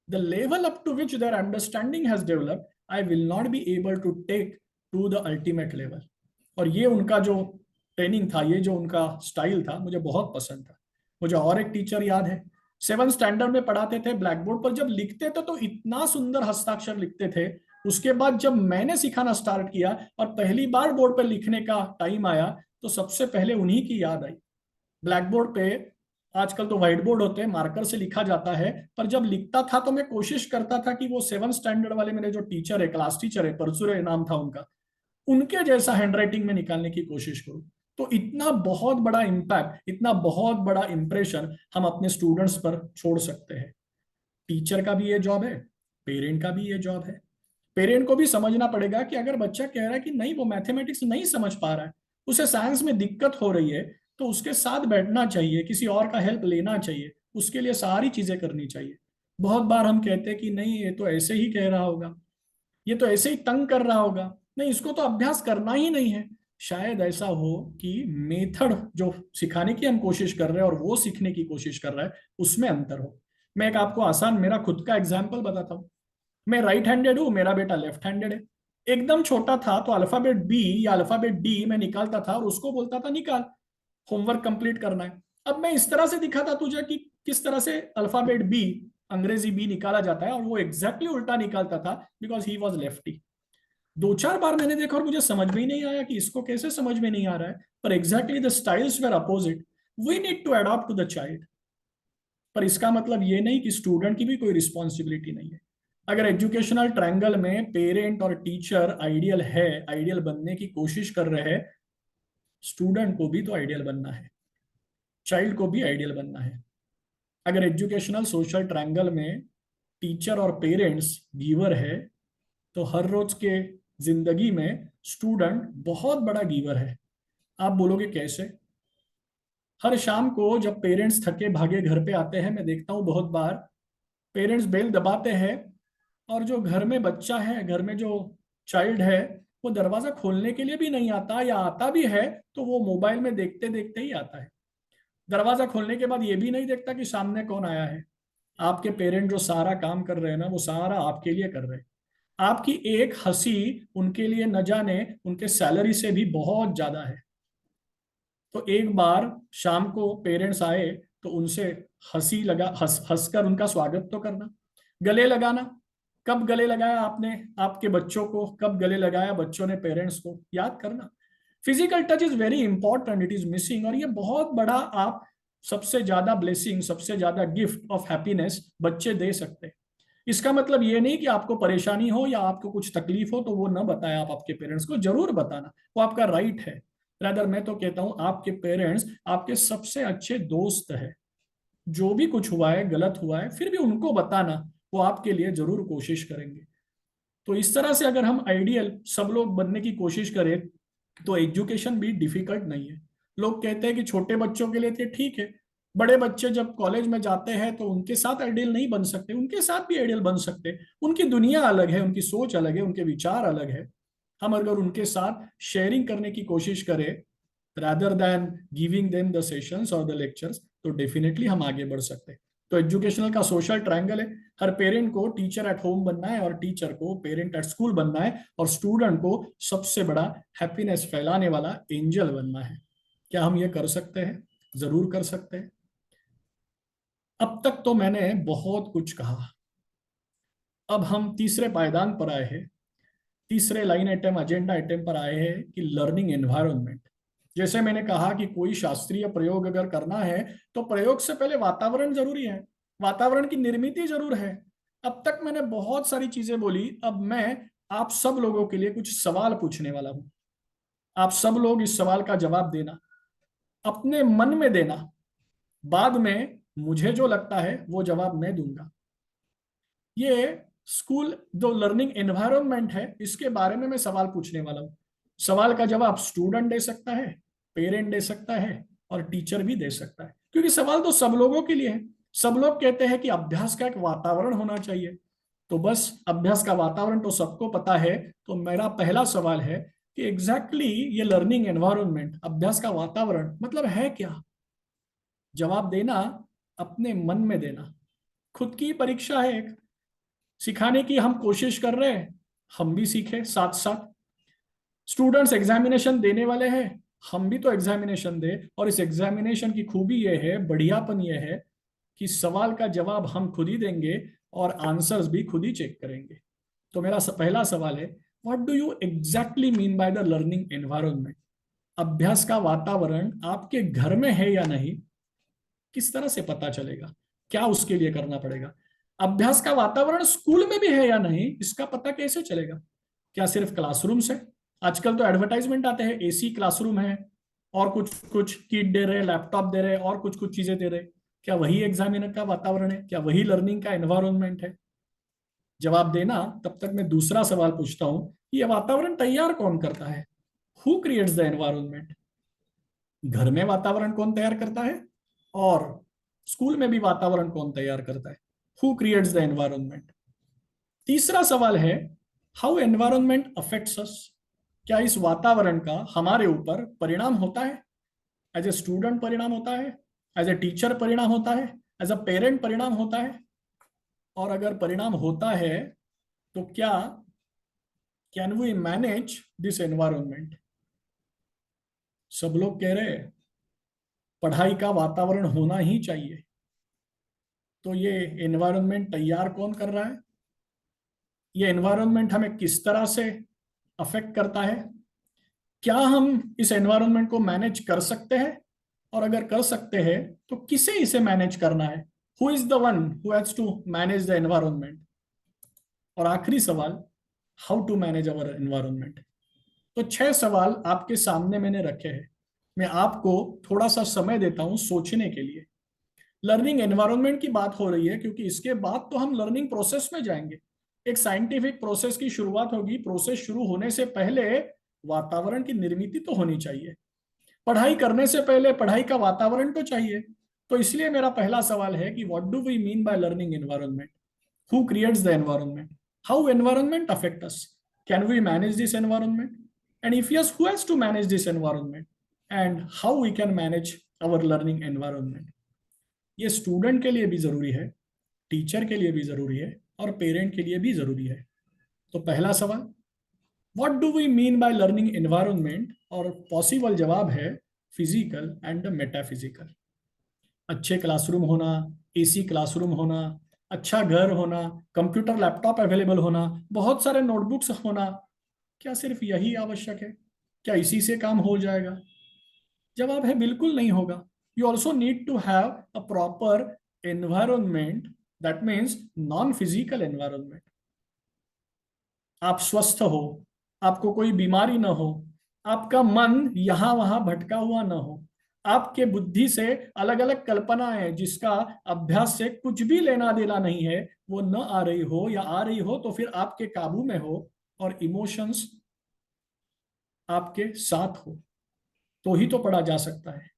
the level up to which their understanding has developed, I will not be able to take to the ultimate level। और ये उनका जो ट्रेनिंग था, ये जो उनका style था, मुझे बहुत पसंद था। मुझे और एक टीचर याद है, 7th स्टैंडर्ड में पढ़ाते थे, ब्लैक बोर्ड पर जब लिखते थे तो इतना सुंदर हस्ताक्षर लिखते थे। उसके बाद जब मैंने सिखाना स्टार्ट किया और पहली बार बोर्ड पर लिखने का टाइम आया, तो सबसे पहले उन्हीं की याद आई। ब्लैक बोर्ड पे आजकल तो व्हाइट बोर्ड होते हैं, मार्कर से लिखा जाता है, पर जब लिखता था तो मैं कोशिश करता था कि वो 7th स्टैंडर्ड वाले मेरे जो टीचर है, क्लास टीचर है, परसुरे नाम था उनका, उनके जैसा हैंडराइटिंग में निकालने की कोशिश करूं। तो इतना बहुत बड़ा इम्पैक्ट, इतना बहुत बड़ा इंप्रेशन हम अपने स्टूडेंट्स पर छोड़ सकते हैं। टीचर का भी ये जॉब है, पेरेंट का भी ये जॉब है। पेरेंट को भी समझना पड़ेगा कि अगर बच्चा कह रहा है कि नहीं वो मैथमेटिक्स नहीं समझ पा रहा है, उसे साइंस में दिक्कत हो रही है, तो उसके साथ बैठना चाहिए, किसी और का हेल्प लेना चाहिए, उसके लिए सारी चीजें करनी चाहिए। बहुत बार हम कहते हैं कि नहीं ये तो ऐसे ही कह रहा होगा, ये तो ऐसे ही तंग कर रहा होगा, नहीं इसको तो अभ्यास करना ही नहीं है। शायद ऐसा हो कि मेथड जो सिखाने की हम कोशिश कर रहे हैं और वो सीखने की कोशिश कर रहा है, उसमें अंतर हो। मैं एक आपको आसान मेरा खुद का एग्जाम्पल बताता हूँ। मैं राइट हैंडेड हूँ, मेरा बेटा लेफ्ट हैंडेड है। एकदम छोटा था तो अल्फाबेट बी या अल्फाबेट डी मैं निकालता था और उसको बोलता था निकाल, होमवर्क कंप्लीट करना है। अब मैं इस तरह से दिखाता तुझे कि किस तरह से अल्फाबेट बी, अंग्रेजी बी निकाला जाता है, और वो एग्जैक्टली उल्टा निकालता था, बिकॉज ही वॉज लेफ्टी। 2-4 बार मैंने देखा और मुझे समझ में ही नहीं आया कि इसको कैसे समझ में नहीं आ रहा है, पर exactly the styles were opposite. We need to adopt to the child. पर इसका मतलब ये नहीं कि स्टूडेंट की भी कोई रिस्पॉन्सिबिलिटी नहीं है। अगर एजुकेशनल ट्रायंगल में पेरेंट और टीचर आइडियल है, आइडियल बनने की कोशिश कर रहे हैं, स्टूडेंट को भी तो आइडियल बनना है, चाइल्ड को भी आइडियल बनना है। अगर एजुकेशनल सोशल ट्रायंगल में टीचर और पेरेंट्स गिवर है, तो हर रोज के जिंदगी में स्टूडेंट बहुत बड़ा गिवर है। आप बोलोगे कैसे? हर शाम को जब पेरेंट्स थके भागे घर पे आते हैं, मैं देखता हूँ बहुत बार पेरेंट्स बेल दबाते हैं, और जो घर में बच्चा है, घर में जो चाइल्ड है, वो दरवाजा खोलने के लिए भी नहीं आता, या आता भी है तो वो मोबाइल में देखते देखते ही आता है। दरवाजा खोलने के बाद ये भी नहीं देखता कि सामने कौन आया है। आपके पेरेंट जो सारा काम कर रहे हैं ना, वो सारा आपके लिए कर रहे हैं। आपकी एक हंसी उनके लिए न जाने उनके सैलरी से भी बहुत ज्यादा है। तो एक बार शाम को पेरेंट्स आए तो उनसे हंसी लगा, हंसकर उनका स्वागत तो करना। गले लगाना, कब गले लगाया आपने आपके बच्चों को, कब गले लगाया बच्चों ने पेरेंट्स को, याद करना। Physical touch is very important, it is missing, और ये बहुत बड़ा आप सबसे ज्यादा ब्लेसिंग, सबसे ज्यादा गिफ्ट ऑफ हैप्पीनेस बच्चे दे सकते हैं। इसका मतलब ये नहीं कि आपको परेशानी हो या आपको कुछ तकलीफ हो तो वो न बताएं, आप आपके पेरेंट्स को जरूर बताना, वो आपका राइट है। रादर मैं तो कहता हूं आपके पेरेंट्स आपके सबसे अच्छे दोस्त है। जो भी कुछ हुआ है, गलत हुआ है, फिर भी उनको बताना, वो आपके लिए जरूर कोशिश करेंगे। तो इस तरह से अगर हम आइडियल सब लोग बनने की कोशिश करें, तो एजुकेशन भी डिफिकल्ट नहीं है। लोग कहते हैं कि छोटे बच्चों के लिए तो ठीक है, बड़े बच्चे जब कॉलेज में जाते हैं तो उनके साथ आइडियल नहीं बन सकते, उनके साथ भी आइडियल बन सकते। उनकी दुनिया अलग है, उनकी सोच अलग है, उनके विचार अलग है। हम अगर उनके साथ शेयरिंग करने की कोशिश करें rather than giving them the sessions or the lectures, तो डेफिनेटली हम आगे बढ़ सकते हैं। तो एजुकेशनल का सोशल ट्रायंगल है, हर पेरेंट को टीचर एट होम बनना है, और टीचर को पेरेंट एट स्कूल बनना है, और स्टूडेंट को सबसे बड़ा हैप्पीनेस फैलाने वाला एंजल बनना है। क्या हम ये कर सकते हैं? जरूर कर सकते हैं। अब तक तो मैंने बहुत कुछ कहा, अब हम तीसरे पायदान पर आए हैं, तीसरे लाइन आइटम, एजेंडा आइटम पर आए हैं कि लर्निंग एनवायरनमेंट। जैसे मैंने कहा कि कोई शास्त्रीय प्रयोग अगर करना है तो प्रयोग से पहले वातावरण जरूरी है, वातावरण की निर्मित जरूर है। अब तक मैंने बहुत सारी चीजें बोली, अब मैं आप सब लोगों के लिए कुछ सवाल पूछने वाला हूं। आप सब लोग इस सवाल का जवाब देना, अपने मन में देना, बाद में मुझे जो लगता है वो जवाब मैं दूंगा। ये स्कूल जो लर्निंग एनवायरनमेंट है, इसके बारे में मैं सवाल पूछने वाला हूँ। सवाल का जवाब स्टूडेंट दे सकता है, पेरेंट दे सकता है, और टीचर भी दे सकता है, क्योंकि सवाल तो सब लोगों के लिए है। सब लोग कहते हैं कि अभ्यास का एक वातावरण होना चाहिए, तो बस अभ्यास का वातावरण तो सबको पता है। तो मेरा पहला सवाल है कि एग्जैक्टली ये लर्निंग एनवायरनमेंट, अभ्यास का वातावरण मतलब है क्या? जवाब देना अपने मन में देना। खुद की परीक्षा है एक, सिखाने की हम कोशिश कर रहे हैं, हम भी सीखे साथ साथ। स्टूडेंट्स एग्जामिनेशन देने वाले हैं, हम भी तो एग्जामिनेशन दे। और इस एग्जामिनेशन की खूबी यह है, बढ़ियापन यह है कि सवाल का जवाब हम खुद ही देंगे और आंसर्स भी खुद ही चेक करेंगे। तो मेरा पहला सवाल है, what do you exactly mean by the learning environment? अभ्यास का वातावरण आपके घर में है या नहीं, किस तरह से पता चलेगा? क्या उसके लिए करना पड़ेगा? अभ्यास का वातावरण स्कूल में भी है या नहीं, इसका पता कैसे चलेगा? क्या सिर्फ क्लासरूम से? आजकल तो एडवर्टाइजमेंट आते हैं, एसी क्लासरूम है, और कुछ कुछ किट दे रहे, लैपटॉप दे रहे, और कुछ कुछ चीजें दे रहे। क्या वही एग्जामिनर का वातावरण है? क्या वही लर्निंग का एनवायरनमेंट है? जवाब देना। तब तक मैं दूसरा सवाल पूछता हूं, ये वातावरण तैयार कौन करता है? Who creates the environment? घर में वातावरण कौन तैयार करता है, और स्कूल में भी वातावरण कौन तैयार करता है? Who creates the environment? तीसरा सवाल है, हाउ एनवायरनमेंट अफेक्ट्स अस? क्या इस वातावरण का हमारे ऊपर परिणाम होता है? एज ए स्टूडेंट परिणाम होता है, एज ए टीचर परिणाम होता है, एज अ पेरेंट परिणाम होता है? और अगर परिणाम होता है तो क्या can we manage this environment? सब लोग कह रहे हैं पढ़ाई का वातावरण होना ही चाहिए, तो ये एनवायरनमेंट तैयार कौन कर रहा है? ये एनवायरनमेंट हमें किस तरह से अफेक्ट करता है? क्या हम इस एनवायरनमेंट को मैनेज कर सकते हैं? और अगर कर सकते हैं तो किसे इसे मैनेज करना है? Who is the one who has to manage the environment? और आखिरी सवाल, how to manage our environment? तो 6 सवाल आपके सामने मैंने रखे हैं। मैं आपको थोड़ा सा समय देता हूं सोचने के लिए। लर्निंग एनवायरनमेंट की बात हो रही है क्योंकि इसके बाद तो हम लर्निंग प्रोसेस में जाएंगे। एक साइंटिफिक प्रोसेस की शुरुआत होगी। प्रोसेस शुरू होने से पहले वातावरण की निर्मिति तो होनी चाहिए। पढ़ाई करने से पहले पढ़ाई का वातावरण तो चाहिए। तो इसलिए मेरा पहला सवाल है कि what do we mean by learning environment? Who creates the environment? How environment affect us? Can we manage this environment? And if yes, who has to manage this environment? And how we can manage our learning environment? ये student के लिए भी जरूरी है, teacher के लिए भी जरूरी है, और पेरेंट के लिए भी जरूरी है। तो पहला सवाल, what do we mean by learning environment? और पॉसिबल जवाब है फिजिकल एंड मेटाफिजिकल। अच्छे क्लासरूम होना, एसी क्लासरूम होना, अच्छा घर होना, कंप्यूटर लैपटॉप अवेलेबल होना, बहुत सारे नोटबुक्स होना, क्या सिर्फ यही आवश्यक है? क्या इसी से काम हो जाएगा? जवाब है बिल्कुल नहीं होगा। You also need to have a proper environment, that means non physical environment. आप स्वस्थ हो, आपको कोई बीमारी ना हो, आपका मन यहां वहां भटका हुआ ना हो, आपके बुद्धि से अलग अलग कल्पनाएं जिसका अभ्यास से कुछ भी लेना देना नहीं है, वो न आ रही हो, या आ रही हो तो फिर आपके काबू में हो, और इमोशंस आपके साथ हो, तो ही तो पढ़ा जा सकता है।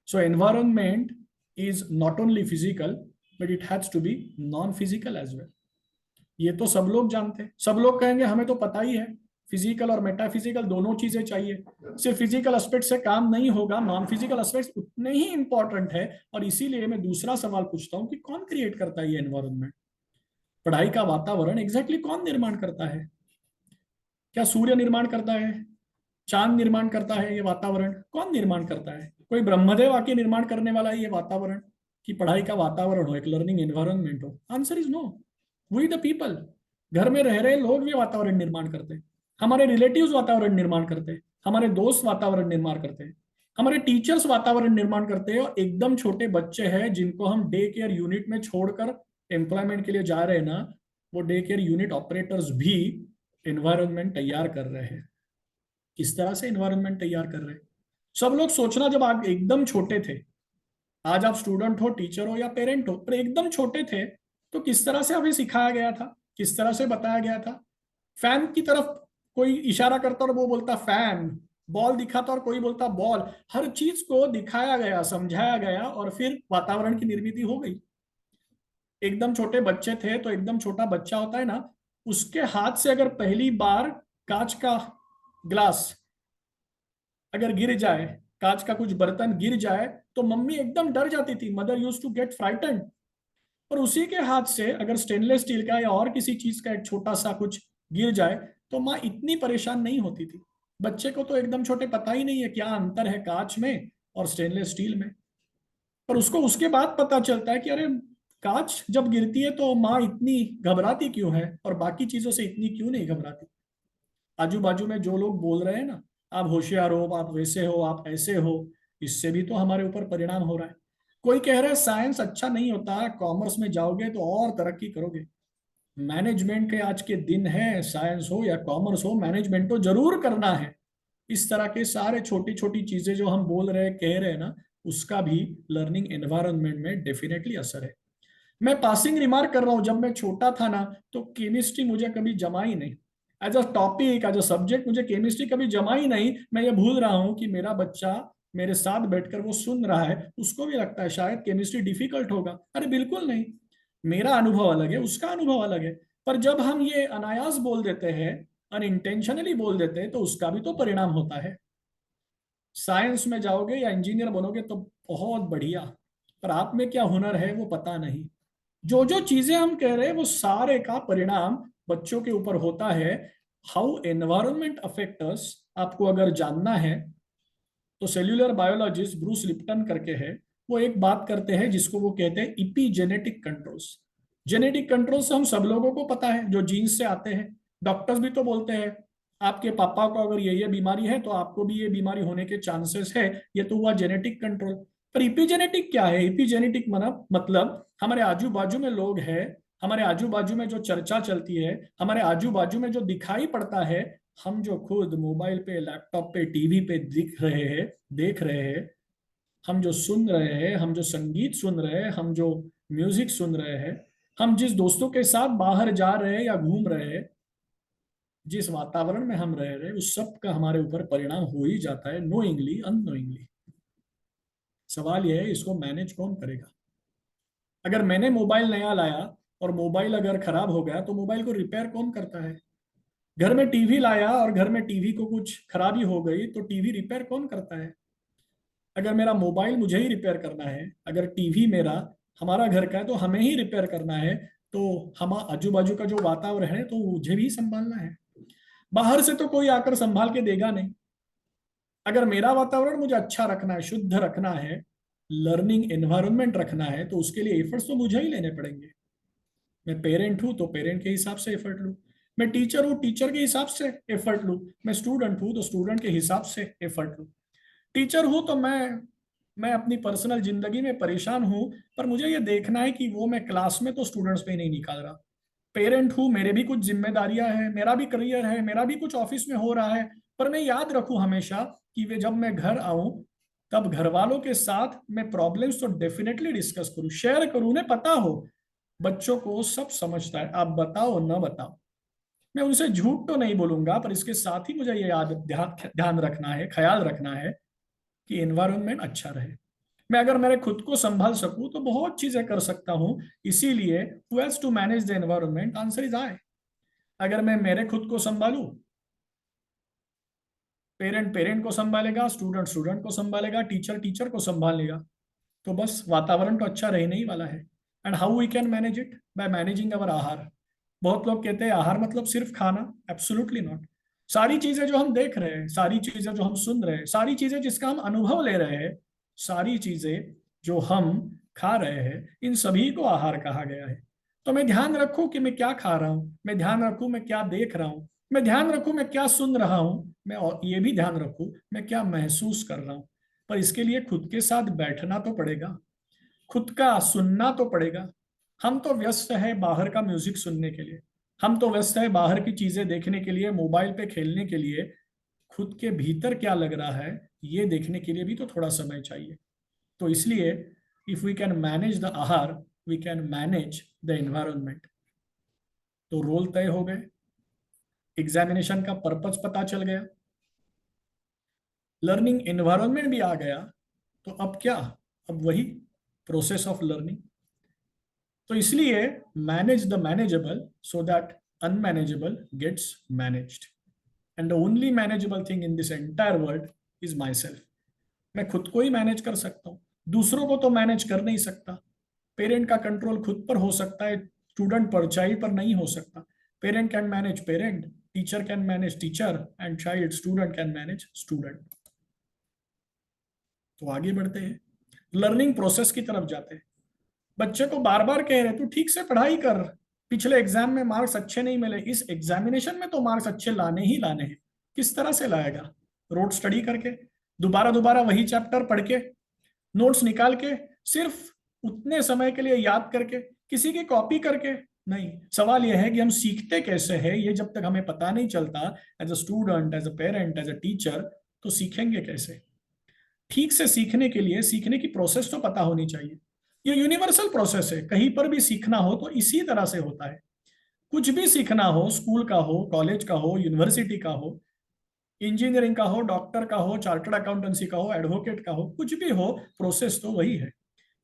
So environment is not only physical, but it has to be non physical as well. ये तो सब लोग जानते हैं। सब लोग कहेंगे हमें तो पता ही है, फिजिकल और मेटाफिजिकल दोनों चीजें चाहिए। सिर्फ फिजिकल एस्पेक्ट से काम नहीं होगा, नॉन फिजिकल एस्पेक्ट उतने ही इंपॉर्टेंट है। और इसीलिए मैं दूसरा सवाल पूछता हूँ कि कौन क्रिएट करता है ये एनवायरनमेंट? पढ़ाई का वातावरण एग्जैक्टली कौन निर्माण करता है? क्या सूर्य निर्माण करता है? चांद निर्माण करता है? ये वातावरण कौन निर्माण करता है? कोई ब्रह्मदेव आके निर्माण करने वाला है ये वातावरण, कि पढ़ाई का वातावरण हो, एक लर्निंग एनवायरनमेंट हो? Answer is no. We the people, घर में रह रहे लोग भी वातावरण निर्माण करते हैं। हमारे रिलेटिव्स वातावरण निर्माण करते हैं, हमारे दोस्त वातावरण निर्माण करते हैं, हमारे टीचर्स वातावरण निर्माण करते हैं, और एकदम छोटे बच्चे हैं जिनको हम डे केयर यूनिट में छोड़कर एम्प्लॉयमेंट के लिए जा रहे हैं ना, वो डे केयर यूनिट ऑपरेटर्स भी एनवायरनमेंट तैयार कर रहे हैं। इस तरह से एनवायरनमेंट तैयार कर रहे हैं। सब लोग सोचना, जब आप एकदम छोटे थे, आज आप स्टूडेंट हो, टीचर हो या पेरेंट हो, पर एकदम छोटे थे तो किस तरह से हमें सिखाया गया था, किस तरह से बताया गया था। फैन की तरफ कोई इशारा करता और वो बोलता फैन, बॉल दिखाता और कोई बोलता बॉल। हर चीज को दिखाया गया, समझाया गया और फिर वातावरण की निर्मित हो गई। एकदम छोटे बच्चे थे तो एकदम छोटा बच्चा होता है ना, उसके हाथ से अगर पहली बार कांच का ग्लास अगर गिर जाए, कांच का कुछ बर्तन गिर जाए, तो मम्मी एकदम डर जाती थी, mother use to get frightened. और उसी के हाथ से अगर स्टेनलेस स्टील का या और किसी चीज का एक छोटा सा कुछ गिर जाए तो माँ इतनी परेशान नहीं होती थी। बच्चे को तो एकदम छोटे पता ही नहीं है क्या अंतर है कांच में और स्टेनलेस स्टील में। पर उसको उसके बाद पता चलता है कि अरे, कांच जब गिरती है तो माँ इतनी घबराती क्यों है और बाकी चीजों से इतनी क्यों नहीं घबराती। आजू बाजू में जो लोग बोल रहे हैं ना, आप होशियार हो, आप वैसे हो, आप ऐसे हो, इससे भी तो हमारे ऊपर परिणाम हो रहा है। कोई कह रहा है साइंस अच्छा नहीं होता, कॉमर्स में जाओगे तो और तरक्की करोगे। मैनेजमेंट के आज के दिन है, साइंस हो या कॉमर्स हो, मैनेजमेंट तो जरूर करना है। इस तरह के सारे छोटी छोटी चीजें जो हम बोल रहे हैं, कह रहे हैं ना, उसका भी लर्निंग एनवायरनमेंट में डेफिनेटली असर है। मैं पासिंग रिमार्क कर रहा हूं, जब मैं छोटा था ना तो केमिस्ट्री मुझे कभी जमा ही नहीं। As a topic, as a subject मुझे केमिस्ट्री कभी जमा ही नहीं। मैं ये भूल रहा हूँ कि मेरा बच्चा मेरे साथ बैठकर वो सुन रहा है, उसको भी लगता है शायद केमिस्ट्री डिफिकल्ट होगा। अरे बिल्कुल नहीं, मेरा अनुभव अलग है, उसका अनुभव अलग है। पर जब हम ये अनायास बोल देते हैं, अनइंटेंशनली बोल देते हैं, तो उसका भी तो परिणाम होता है। साइंस में जाओगे या इंजीनियर बनोगे तो बहुत बढ़िया, पर आप में क्या हुनर है वो पता नहीं। जो जो चीजें हम कह रहे हैं वो सारे का परिणाम बच्चों के ऊपर होता है। हाउ एनवायरमेंट अफेक्ट अस, आपको अगर जानना है तो सेल्यूलर बायोलॉजिस्ट ब्रूस लिप्टन करके है, वो एक बात करते हैं जिसको वो कहते हैं इपीजेनेटिक कंट्रोल्स। जेनेटिक कंट्रोल से हम सब लोगों को पता है, जो जीन्स से आते हैं। डॉक्टर्स भी तो बोलते हैं आपके पापा को अगर ये बीमारी है तो आपको भी ये बीमारी होने के चांसेस है, ये तो हुआ जेनेटिक कंट्रोल। पर इपीजेनेटिक क्या है? इपीजेनेटिक मतलब हमारे आजू बाजू में लोग हैं, हमारे आजू बाजू में जो चर्चा चलती है, हमारे आजू बाजू में जो दिखाई पड़ता है, हम जो खुद मोबाइल पे, लैपटॉप पे, टीवी पे दिख रहे हैं, देख रहे हैं, हम जो सुन रहे हैं, हम जो संगीत सुन रहे हैं, हम जो म्यूजिक सुन रहे हैं, हम जिस दोस्तों के साथ बाहर जा रहे हैं या घूम रहे हैं, जिस वातावरण में हम रह रहे हैं, उस सब का हमारे ऊपर परिणाम हो ही जाता है, नोइंगली अननोइंगली। सवाल यह है इसको मैनेज कौन करेगा। अगर मैंने मोबाइल नया लाया और मोबाइल अगर खराब हो गया तो मोबाइल को रिपेयर कौन करता है? घर में टीवी लाया और घर में टीवी को कुछ खराबी हो गई तो टीवी रिपेयर कौन करता है? अगर मेरा मोबाइल मुझे ही रिपेयर करना है, अगर टीवी मेरा हमारा घर का है तो हमें ही रिपेयर करना है, तो हम आजू बाजू का जो वातावरण है तो मुझे भी संभालना है। बाहर से तो कोई आकर संभाल के देगा नहीं। अगर मेरा वातावरण मुझे अच्छा रखना है, शुद्ध रखना है, लर्निंग एनवायरनमेंट रखना है, तो उसके लिए एफर्ट्स तो मुझे ही लेने पड़ेंगे। मैं पेरेंट हूं तो पेरेंट के हिसाब से एफर्ट लूं, मैं टीचर हूं टीचर के हिसाब से एफर्ट लूं, मैं स्टूडेंट हूं तो स्टूडेंट के हिसाब से एफर्ट लूं। टीचर हूं तो मैं अपनी पर्सनल जिंदगी में परेशान हूं, पर मुझे ये देखना है कि वो मैं क्लास में तो स्टूडेंट्स पे नहीं निकाल रहा। पेरेंट हूं, मेरे भी कुछ जिम्मेदारियां हैं, मेरा भी करियर है, मेरा भी कुछ ऑफिस में हो रहा है, पर मैं याद रखूं हमेशा कि वे जब मैं घर आऊं तब घर वालों के साथ मैं प्रॉब्लम्स तो डेफिनेटली डिस्कस करूं, शेयर करूं, उन्हें पता हो। बच्चों को सब समझता है, आप बताओ न बताओ, मैं उनसे झूठ तो नहीं बोलूंगा, पर इसके साथ ही मुझे ये याद ध्यान ध्यान रखना है, ख्याल रखना है कि एनवायरनमेंट अच्छा रहे। मैं अगर मेरे खुद को संभाल सकूं तो बहुत चीजें कर सकता हूं। इसीलिए who has to manage the environment, answer is I. अगर मैं मेरे खुद को संभालूं, पेरेंट पेरेंट को संभालेगा, स्टूडेंट स्टूडेंट को संभालेगा, टीचर टीचर को संभालेगा, तो बस वातावरण तो अच्छा रहने ही वाला है। And how we can manage it? By managing our aahar. बहुत लोग कहते हैं आहार मतलब सिर्फ खाना, एब्सोल्युटली नॉट। सारी चीजें जो हम देख रहे हैं, सारी चीजें जो हम सुन रहे हैं, सारी चीजें जिसका हम अनुभव ले रहे हैं, सारी चीजें जो हम खा रहे हैं, इन सभी को आहार कहा गया है। तो मैं ध्यान रखूं कि मैं क्या खा रहा हूं, मैं ध्यान रखूं मैं क्या देख रहा हूं, मैं ध्यान रखूं मैं क्या सुन रहा हूं, मैं और ये भी ध्यान रखूं मैं क्या महसूस कर रहा हूं। पर इसके लिए खुद के साथ बैठना तो पड़ेगा, खुद का सुनना तो पड़ेगा। हम तो व्यस्त है बाहर का म्यूजिक सुनने के लिए, हम तो व्यस्त है बाहर की चीजें देखने के लिए, मोबाइल पे खेलने के लिए। खुद के भीतर क्या लग रहा है ये देखने के लिए भी तो थोड़ा समय चाहिए। तो इसलिए if we can manage the aahar, we can manage the environment. तो रोल तय हो गए, एग्जामिनेशन का पर्पज पता चल गया, लर्निंग एनवायरनमेंट भी आ गया। तो अब क्या, अब वही प्रोसेस ऑफ लर्निंग। तो इसलिए manage the manageable so that unmanageable gets managed, and the only manageable thing in this entire world is my self. मैं खुद को ही मैनेज कर सकता हूँ, दूसरों को तो मैनेज कर नहीं सकता। पेरेंट का कंट्रोल खुद पर हो सकता है, स्टूडेंट परछाई पर नहीं हो सकता। Parent can manage parent, teacher can manage teacher, and child student can manage student. तो आगे बढ़ते हैं, लर्निंग प्रोसेस की तरफ जाते हैं। बच्चे को बार बार कह रहे तू ठीक से पढ़ाई कर, पिछले एग्जाम में मार्क्स अच्छे नहीं मिले, इस एग्जामिनेशन में तो मार्क्स अच्छे लाने ही लाने हैं। किस तरह से लाएगा? रोड स्टडी करके, दोबारा दोबारा वही चैप्टर पढ़ के, नोट्स निकाल के, सिर्फ उतने समय के लिए याद करके, किसी की कॉपी करके नहीं। सवाल यह है कि हम सीखते कैसे हैं, ये जब तक हमें पता नहीं चलता, as a student, as a parent, as a teacher, तो सीखेंगे कैसे? ठीक से सीखने के लिए सीखने की प्रोसेस तो पता होनी चाहिए। ये यूनिवर्सल प्रोसेस है, कहीं पर भी सीखना हो तो इसी तरह से होता है। कुछ भी सीखना हो, स्कूल का हो, कॉलेज का हो, यूनिवर्सिटी का हो, इंजीनियरिंग का हो, डॉक्टर का हो, चार्टर्ड अकाउंटेंसी का हो, एडवोकेट का हो, कुछ भी हो, प्रोसेस तो वही है।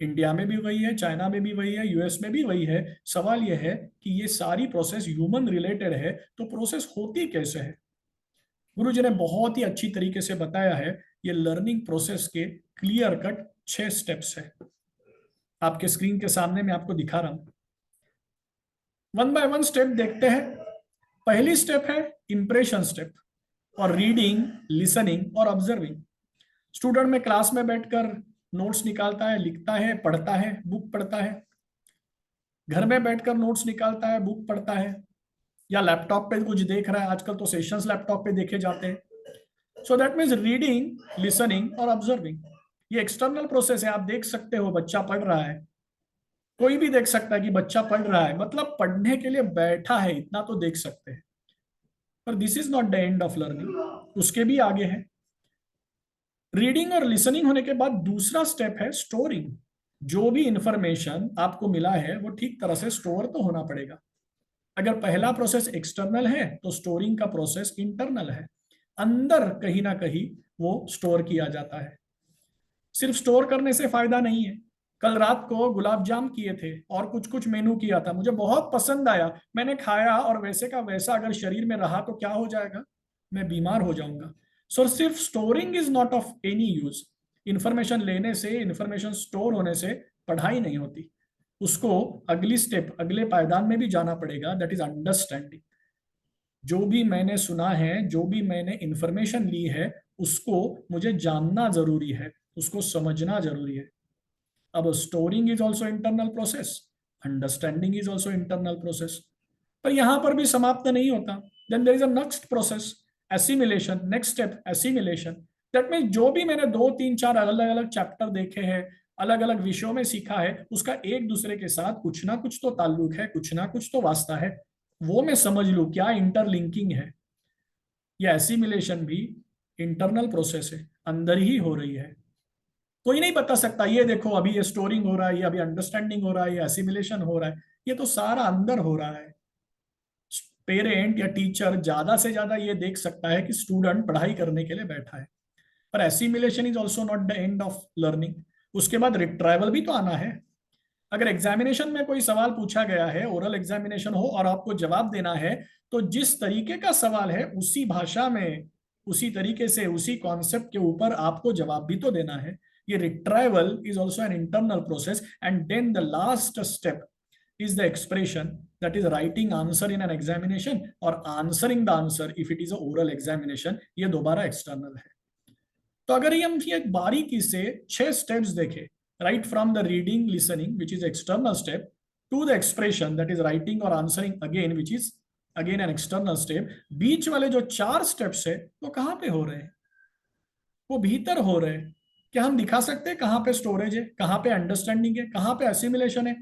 इंडिया में भी वही है, चाइना में भी वही है, यूएस में भी वही है। सवाल यह है कि ये सारी प्रोसेस ह्यूमन रिलेटेड है, तो प्रोसेस होती कैसे है? गुरु जी ने बहुत ही अच्छी तरीके से बताया है। ये लर्निंग प्रोसेस के क्लियर कट 6 स्टेप्स है, आपके स्क्रीन के सामने मैं आपको दिखा रहा हूं। वन बाय वन स्टेप देखते हैं। पहली स्टेप है इंप्रेशन स्टेप, और रीडिंग, लिसनिंग और ऑब्जर्विंग। स्टूडेंट में क्लास में बैठकर नोट्स निकालता है, लिखता है, पढ़ता है, बुक पढ़ता है। घर में बैठकर नोट्स निकालता है, बुक पढ़ता है, या लैपटॉप पे कुछ देख रहा है। आजकल तो सेशंस लैपटॉप पे देखे जाते हैं। So that means reading, listening और ऑब्जर्विंग। ये एक्सटर्नल प्रोसेस है, आप देख सकते हो बच्चा पढ़ रहा है, कोई भी देख सकता है कि बच्चा पढ़ रहा है, मतलब पढ़ने के लिए बैठा है, इतना तो देख सकते हैं। पर this is not the end of learning, उसके भी आगे है। रीडिंग और लिसनिंग होने के बाद दूसरा स्टेप है स्टोरिंग। जो भी इंफॉर्मेशन आपको मिला है वो ठीक तरह से स्टोर तो होना पड़ेगा। अगर पहला प्रोसेस एक्सटर्नल है तो स्टोरिंग का प्रोसेस इंटरनल है, अंदर कहीं ना कहीं वो स्टोर किया जाता है। सिर्फ स्टोर करने से फायदा नहीं है। कल रात को गुलाब जाम किए थे और कुछ कुछ मेनू किया था, मुझे बहुत पसंद आया, मैंने खाया और वैसे का वैसा अगर शरीर में रहा तो क्या हो जाएगा? मैं बीमार हो जाऊंगा। सो सिर्फ storing is not of any use. Information लेने से, इंफॉर्मेशन स्टोर होने से पढ़ाई नहीं होती। उसको अगली स्टेप, अगले पायदान में भी जाना पड़ेगा, दैट इज अंडरस्टैंडिंग। जो भी मैंने सुना है, जो भी मैंने इंफॉर्मेशन ली है, उसको मुझे जानना जरूरी है, उसको समझना जरूरी है। अब storing is also internal process, understanding is also internal process. पर यहां पर भी समाप्त नहीं होता। Then there is a next process, assimilation. Next step assimilation. That means जो भी मैंने 2 3 4 अलग अलग चैप्टर देखे हैं, अलग अलग विषयों में सीखा है, उसका एक दूसरे के साथ कुछ ना कुछ तो ताल्लुक है, कुछ ना कुछ तो वास्ता है, वो मैं समझ लूं क्या इंटरलिंकिंग है। यह एसिमिलेशन भी इंटरनल प्रोसेस है, अंदर ही हो रही है। कोई नहीं बता सकता ये देखो अभी ये स्टोरिंग हो रहा है, ये अभी अंडरस्टैंडिंग हो रहा है, ये एसिमिलेशन हो रहा है, ये तो सारा अंदर हो रहा है। पेरेंट या टीचर ज्यादा से ज्यादा ये देख सकता है कि स्टूडेंट पढ़ाई करने के लिए बैठा है, पर assimilation is also not the end of learning. उसके बाद रिट्राइवल भी तो आना है। अगर एग्जामिनेशन में कोई सवाल पूछा गया है, ओरल एग्जामिनेशन हो और आपको जवाब देना है, तो जिस तरीके का सवाल है उसी भाषा में, उसी तरीके से, उसी कॉन्सेप्ट के ऊपर आपको जवाब भी तो देना है। ये retrieval is also an internal process. And then the last step is the expression, that is writing answer in an examination or answering the answer if it is a oral examination, ये दोबारा external है। तो अगर ये हम एक बारीकी से 6 स्टेप्स देखें, right from the reading, listening which is external step, to the expression that is writing और answering again which is again an external step, बीच वाले जो 4 स्टेप्स है वो कहाँ पे हो रहे हैं? वो भीतर हो रहे हैं। क्या हम दिखा सकते हैं कहाँ पे स्टोरेज है, कहाँ पे अंडरस्टैंडिंग है, कहाँ पे असिमिलेशन है?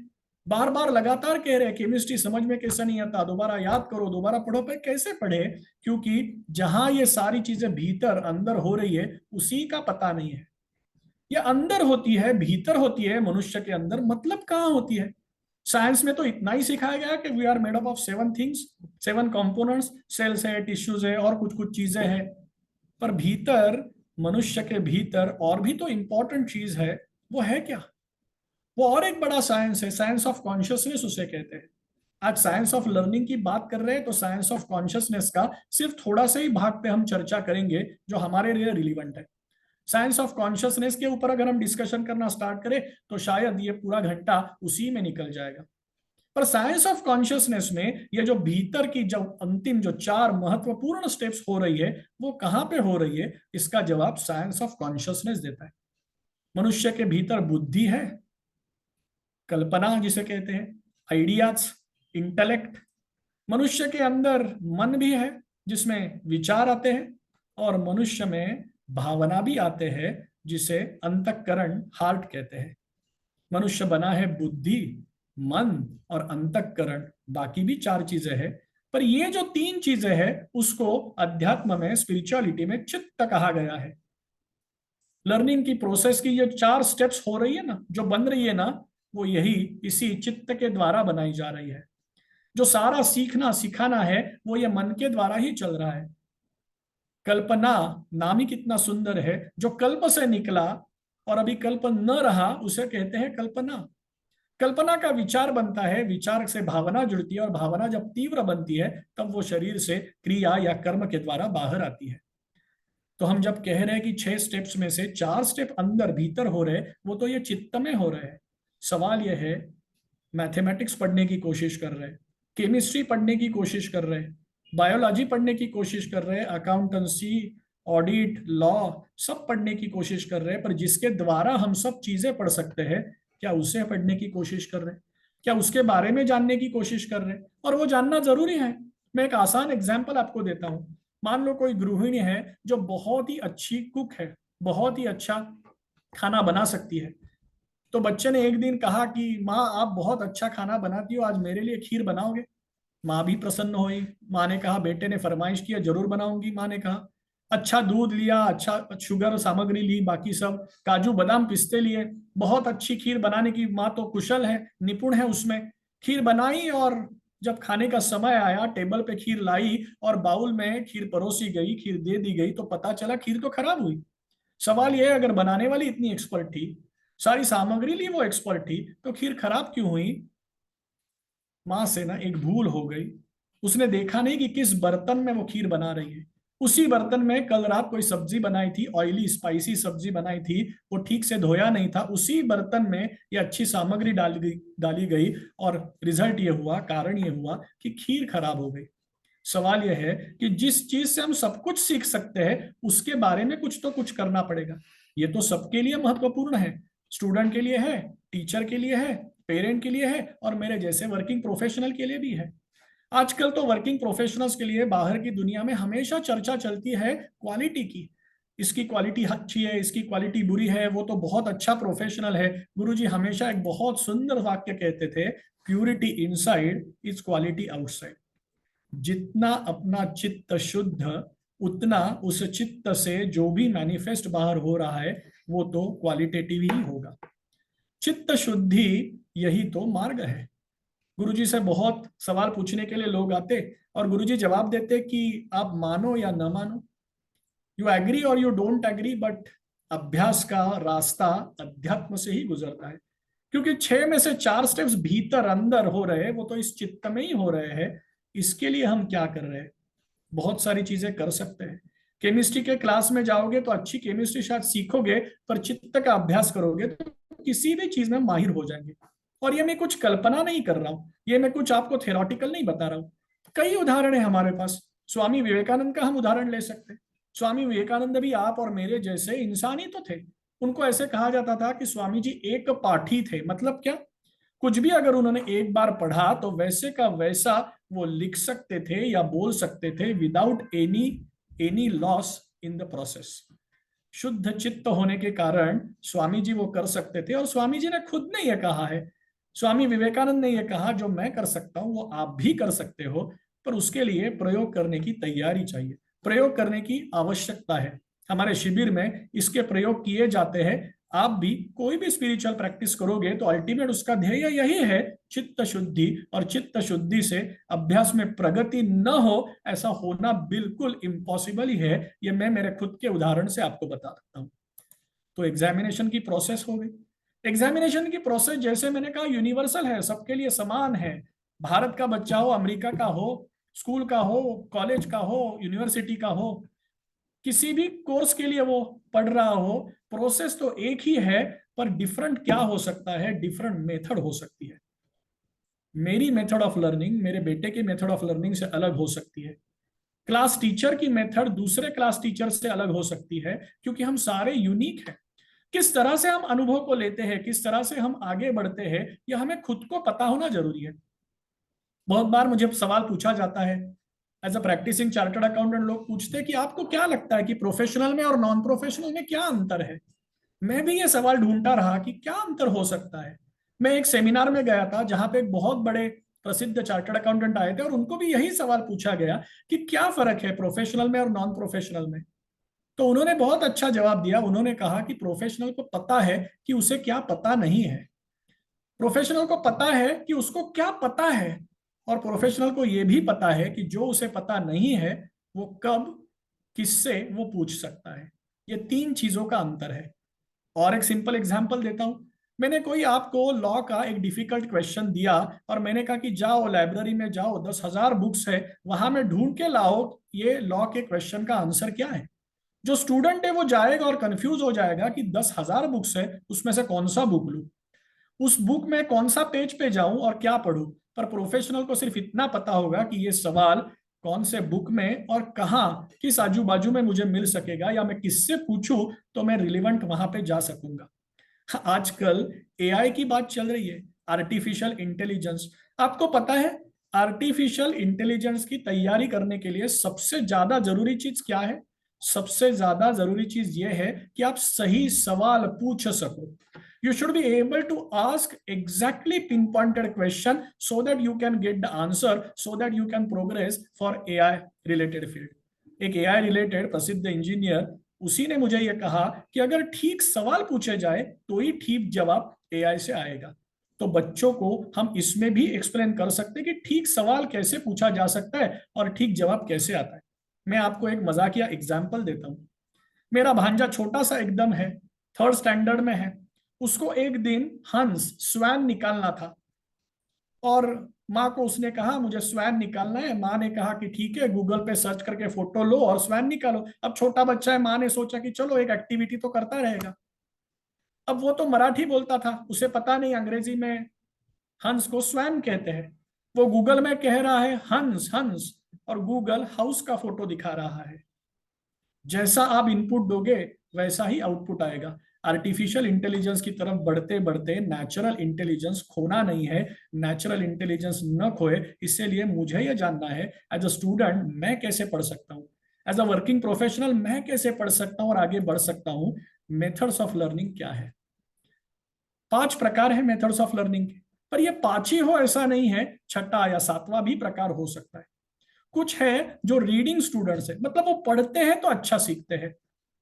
बार बार लगातार कह रहे हैं केमिस्ट्री समझ में कैसे नहीं आता, दोबारा याद करो, दोबारा पढ़ो। पर कैसे पढ़े? क्योंकि जहां ये सारी चीजें भीतर अंदर हो रही है उसी का पता नहीं है। ये अंदर होती है, भीतर होती है मनुष्य के अंदर, मतलब कहाँ होती है? साइंस में तो इतना ही सिखाया गया कि we are made up of 7 things, 7 components, cells है, टिश्यूज है और कुछ कुछ चीजें हैं। पर भीतर, मनुष्य के भीतर और भी तो इंपॉर्टेंट चीज है। वो है क्या? वो और एक बड़ा साइंस है, साइंस ऑफ कॉन्शियसनेस उसे कहते हैं। आज साइंस ऑफ लर्निंग की बात कर रहे हैं तो साइंस ऑफ कॉन्शियसनेस का सिर्फ थोड़ा सा ही भाग पे हम चर्चा करेंगे जो हमारे लिए रिलीवेंट है। साइंस ऑफ कॉन्शियसनेस के ऊपर अगर हम डिस्कशन करना स्टार्ट करें तो शायद ये पूरा घंटा उसी में निकल जाएगा। पर साइंस ऑफ कॉन्शियसनेस में ये जो भीतर की जो अंतिम जो 4 महत्वपूर्ण स्टेप्स हो रही है वो कहां पे हो रही है, इसका जवाब साइंस ऑफ कॉन्शियसनेस देता है। मनुष्य के भीतर बुद्धि है, कल्पना जिसे कहते हैं, आइडियाज, इंटेलेक्ट। मनुष्य के अंदर मन भी है जिसमें विचार आते हैं, और मनुष्य में भावना भी आते हैं जिसे अंतःकरण, हार्ट कहते हैं। मनुष्य बना है बुद्धि, मन और अंतःकरण, बाकी भी 4 चीजें हैं। पर ये जो 3 चीजें हैं उसको अध्यात्म में, स्पिरिचुअलिटी में चित्त कहा गया है। लर्निंग की प्रोसेस की ये 4 स्टेप्स हो रही है ना, जो बन रही है ना, वो यही इसी चित्त के द्वारा बनाई जा रही है। जो सारा सीखना सिखाना है वो ये मन के द्वारा ही चल रहा है। कल्पना नाम ही कितना सुंदर है, जो कल्प से निकला और अभी कल्प न रहा उसे कहते हैं कल्पना। कल्पना का विचार बनता है, विचार से भावना जुड़ती है और भावना जब तीव्र बनती है तब वो शरीर से क्रिया या कर्म के द्वारा बाहर आती है। तो हम जब कह रहे हैं कि 6 स्टेप्स में से 4 स्टेप अंदर भीतर हो रहे, वो तो ये चित्त में हो रहे हैं। सवाल यह है, मैथमेटिक्स पढ़ने की कोशिश कर रहे हैं, केमिस्ट्री पढ़ने की कोशिश कर रहे हैं, बायोलॉजी पढ़ने की कोशिश कर रहे हैं, अकाउंटेंसी, ऑडिट, लॉ सब पढ़ने की कोशिश कर रहे हैं, पर जिसके द्वारा हम सब चीजें पढ़ सकते हैं, क्या उसे पढ़ने की कोशिश कर रहे हैं? क्या उसके बारे में जानने की कोशिश कर रहे हैं? और वो जानना जरूरी है। मैं एक आसान एग्जाम्पल आपको देता हूं। मान लो कोई गृहिणी है जो बहुत ही अच्छी कुक है, बहुत ही अच्छा खाना बना सकती है। तो बच्चे ने एक दिन कहा कि माँ आप बहुत अच्छा खाना बनाती हो, आज मेरे लिए खीर बनाओगे? माँ भी प्रसन्न हुई। माँ ने कहा बेटे ने फरमाइश किया, जरूर बनाऊंगी। माँ ने कहा, अच्छा दूध लिया, अच्छा शुगर सामग्री ली, बाकी सब काजू बादाम पिस्ते लिए, बहुत अच्छी खीर बनाने की माँ तो कुशल है, निपुण है उसमें। खीर बनाई और जब खाने का समय आया टेबल पे खीर लाई और बाउल में खीर परोसी गई, खीर दे दी गई, तो पता चला खीर तो खराब हुई। सवाल यह है, अगर बनाने वाली इतनी एक्सपर्ट थी, सारी सामग्री ली वो एक्सपर्ट थी, तो खीर खराब क्यों हुई? माँ से ना एक भूल हो गई। उसने देखा नहीं कि किस बर्तन में वो खीर बना रही है। उसी बर्तन में कल रात कोई सब्जी बनाई थी, ऑयली स्पाइसी सब्जी बनाई थी, वो ठीक से धोया नहीं था। उसी बर्तन में ये अच्छी सामग्री डाली गई और रिजल्ट ये हुआ, कारण ये हुआ कि खीर खराब हो गई। सवाल यह है कि जिस चीज से हम सब कुछ सीख सकते हैं उसके बारे में कुछ तो कुछ करना पड़ेगा। ये तो सबके लिए महत्वपूर्ण है, स्टूडेंट के लिए है, टीचर के लिए है, पेरेंट के लिए है और मेरे जैसे वर्किंग प्रोफेशनल के लिए भी है। आजकल तो वर्किंग प्रोफेशनल्स के लिए बाहर की दुनिया में हमेशा चर्चा चलती है क्वालिटी की। इसकी क्वालिटी अच्छी है, इसकी क्वालिटी बुरी है, वो तो बहुत अच्छा प्रोफेशनल है। गुरुजी हमेशा एक बहुत सुंदर वाक्य कहते थे, purity inside is quality outside. जितना अपना चित्त शुद्ध, उतना उस चित्त से जो भी मैनिफेस्ट बाहर हो रहा है वो तो क्वालिटेटिव ही होगा। चित्त शुद्धि यही तो मार्ग है। गुरुजी से बहुत सवाल पूछने के लिए लोग आते और गुरुजी जवाब देते कि आप मानो या न मानो, यू एग्री और यू डोंट एग्री, बट अभ्यास का रास्ता अध्यात्म से ही गुजरता है। क्योंकि 6 में से 4 स्टेप्स भीतर अंदर हो रहे हैं, वो तो इस चित्त में ही हो रहे हैं। इसके लिए हम क्या कर रहे हैं? बहुत सारी चीजें कर सकते हैं। केमिस्ट्री के क्लास में जाओगे तो अच्छी केमिस्ट्री शायद सीखोगे, पर चित्त का अभ्यास करोगे तो किसी भी चीज में माहिर हो जाएंगे। और ये मैं कुछ कल्पना नहीं कर रहा हूं, ये मैं कुछ आपको थेरोटिकल नहीं बता रहा हूं। कई उदाहरण है हमारे पास। स्वामी विवेकानंद का हम उदाहरण ले सकते हैं। स्वामी विवेकानंद भी आप और मेरे जैसे इंसान ही तो थे। उनको ऐसे कहा जाता था कि स्वामी जी एक पाठी थे। मतलब क्या? कुछ भी अगर उन्होंने एक बार पढ़ा तो वैसे का वैसा वो लिख सकते थे या बोल सकते थे, without any any loss in the process. शुद्ध चित्त होने के कारण स्वामी जी वो कर सकते थे। और स्वामी जी ने खुद ने यह कहा है, स्वामी विवेकानंद ने यह कहा, जो मैं कर सकता हूं वो आप भी कर सकते हो, पर उसके लिए प्रयोग करने की तैयारी चाहिए, प्रयोग करने की आवश्यकता है। हमारे शिविर में इसके प्रयोग किए जाते हैं। आप भी कोई भी स्पिरिचुअल प्रैक्टिस करोगे तो अल्टीमेट उसका ध्येय यही है, चित्त शुद्धि, और चित्त शुद्धि से अभ्यास में प्रगति न हो, ऐसा होना बिल्कुल इम्पॉसिबल ही है। ये मैं मेरे खुद के उदाहरण से आपको बता सकता हूँ। तो एग्जामिनेशन की प्रोसेस हो गई। एग्जामिनेशन की प्रोसेस, जैसे मैंने कहा, यूनिवर्सल है, सबके लिए समान है। भारत का बच्चा हो, अमेरिका का हो, स्कूल का हो, कॉलेज का हो, यूनिवर्सिटी का हो, किसी भी कोर्स के लिए वो पढ़ रहा हो, प्रोसेस तो एक ही है, पर डिफरेंट क्या हो सकता है, डिफरेंट मेथड हो सकती है। मेरी मेथड ऑफ लर्निंग मेरे बेटे की मेथड ऑफ लर्निंग से अलग हो सकती है। क्लास टीचर की मेथड दूसरे क्लास टीचर से अलग हो सकती है, क्योंकि हम सारे यूनिक हैं। किस तरह से हम अनुभव को लेते हैं, किस तरह से हम आगे बढ़ते हैं, यह हमें खुद को पता होना जरूरी है। बहुत बार मुझे सवाल पूछा जाता है, as a practicing chartered accountant लोग पूछते हैं कि आपको क्या लगता है कि प्रोफेशनल में और नॉन प्रोफेशनल में क्या अंतर है। मैं भी ये सवाल ढूंढता रहा कि क्या अंतर हो सकता है। मैं एक सेमिनार में गया था जहां पे एक बहुत बड़े प्रसिद्ध चार्टर्ड अकाउंटेंट आए थे, और उनको भी यही सवाल पूछा गया कि क्या फर्क है प्रोफेशनल में और नॉन प्रोफेशनल में। तो उन्होंने बहुत अच्छा जवाब दिया। उन्होंने कहा कि प्रोफेशनल को पता है कि उसे क्या पता नहीं है, प्रोफेशनल को पता है कि उसको क्या पता है, और प्रोफेशनल को यह भी पता है कि जो उसे पता नहीं है वो कब किससे वो पूछ सकता है। ये तीन चीजों का अंतर है। और एक सिंपल एग्जांपल देता हूं। मैंने कोई आपको लॉ का एक डिफिकल्ट क्वेश्चन दिया, और मैंने कहा कि जाओ लाइब्रेरी में जाओ, 10,000 बुक्स है, वहां में ढूंढ के लाओ ये लॉ के क्वेश्चन का आंसर क्या है। जो स्टूडेंट है वो जाएगा और कंफ्यूज हो जाएगा कि 10,000 बुक्स है, उसमें से कौन सा बुक लूं, उस बुक में कौन सा पेज पे जाऊं और क्या पढूं। पर प्रोफेशनल को सिर्फ इतना पता होगा कि ये सवाल कौन से बुक में और कहाँ, किस आजू बाजू में मुझे मिल सकेगा, या मैं किससे पूछूं तो मैं रिलेवेंट वहां पे जा सकूंगा। आजकल एआई की बात चल रही है, आर्टिफिशियल इंटेलिजेंस। आपको पता है आर्टिफिशियल इंटेलिजेंस की तैयारी करने के लिए सबसे ज्यादा जरूरी चीज क्या है? सबसे ज्यादा जरूरी चीज यह है कि आप सही सवाल पूछ सको। You should be able to ask exactly pinpointed question so that you can get the answer, so that you can progress for AI related field. एक AI रिलेटेड प्रसिद्ध इंजीनियर, उसी ने मुझे यह कहा कि अगर ठीक सवाल पूछे जाए तो ही ठीक जवाब AI से आएगा। तो बच्चों को हम इसमें भी एक्सप्लेन कर सकते हैं कि ठीक सवाल कैसे पूछा जा सकता है और ठीक जवाब कैसे आता है। मैं आपको एक मजाकिया एग्जाम्पल देता हूँ। मेरा भांजा छोटा सा एकदम है, 3rd स्टैंडर्ड में है। उसको एक दिन हंस स्वैन निकालना था, और माँ को उसने कहा मुझे स्वैन निकालना है। माँ ने कहा कि ठीक है, गूगल पे सर्च करके फोटो लो और स्वैन निकालो। अब छोटा बच्चा है, माँ ने सोचा कि चलो एक एक्टिविटी तो करता रहेगा। अब वो तो मराठी बोलता था, उसे पता नहीं अंग्रेजी में हंस को स्वैन कहते हैं। वो गूगल में कह रहा है हंस हंस, और गूगल हाउस का फोटो दिखा रहा है। जैसा आप इनपुट दोगे वैसा ही आउटपुट आएगा। आर्टिफिशियल इंटेलिजेंस की तरफ बढ़ते बढ़ते नेचुरल इंटेलिजेंस खोना नहीं है। नेचुरल इंटेलिजेंस न खोए, इसलिए मुझे यह जानना है एज अ स्टूडेंट मैं कैसे पढ़ सकता हूँ, एज अ वर्किंग प्रोफेशनल मैं कैसे पढ़ सकता हूँ और आगे बढ़ सकता हूँ। मेथड्स ऑफ लर्निंग क्या है? 5 प्रकार है मेथड्स ऑफ लर्निंग के, पर ये 5 ही हो ऐसा नहीं है, छठा या सातवां भी प्रकार हो सकता है। कुछ है जो रीडिंग स्टूडेंट्स है, मतलब वो पढ़ते हैं तो अच्छा सीखते हैं।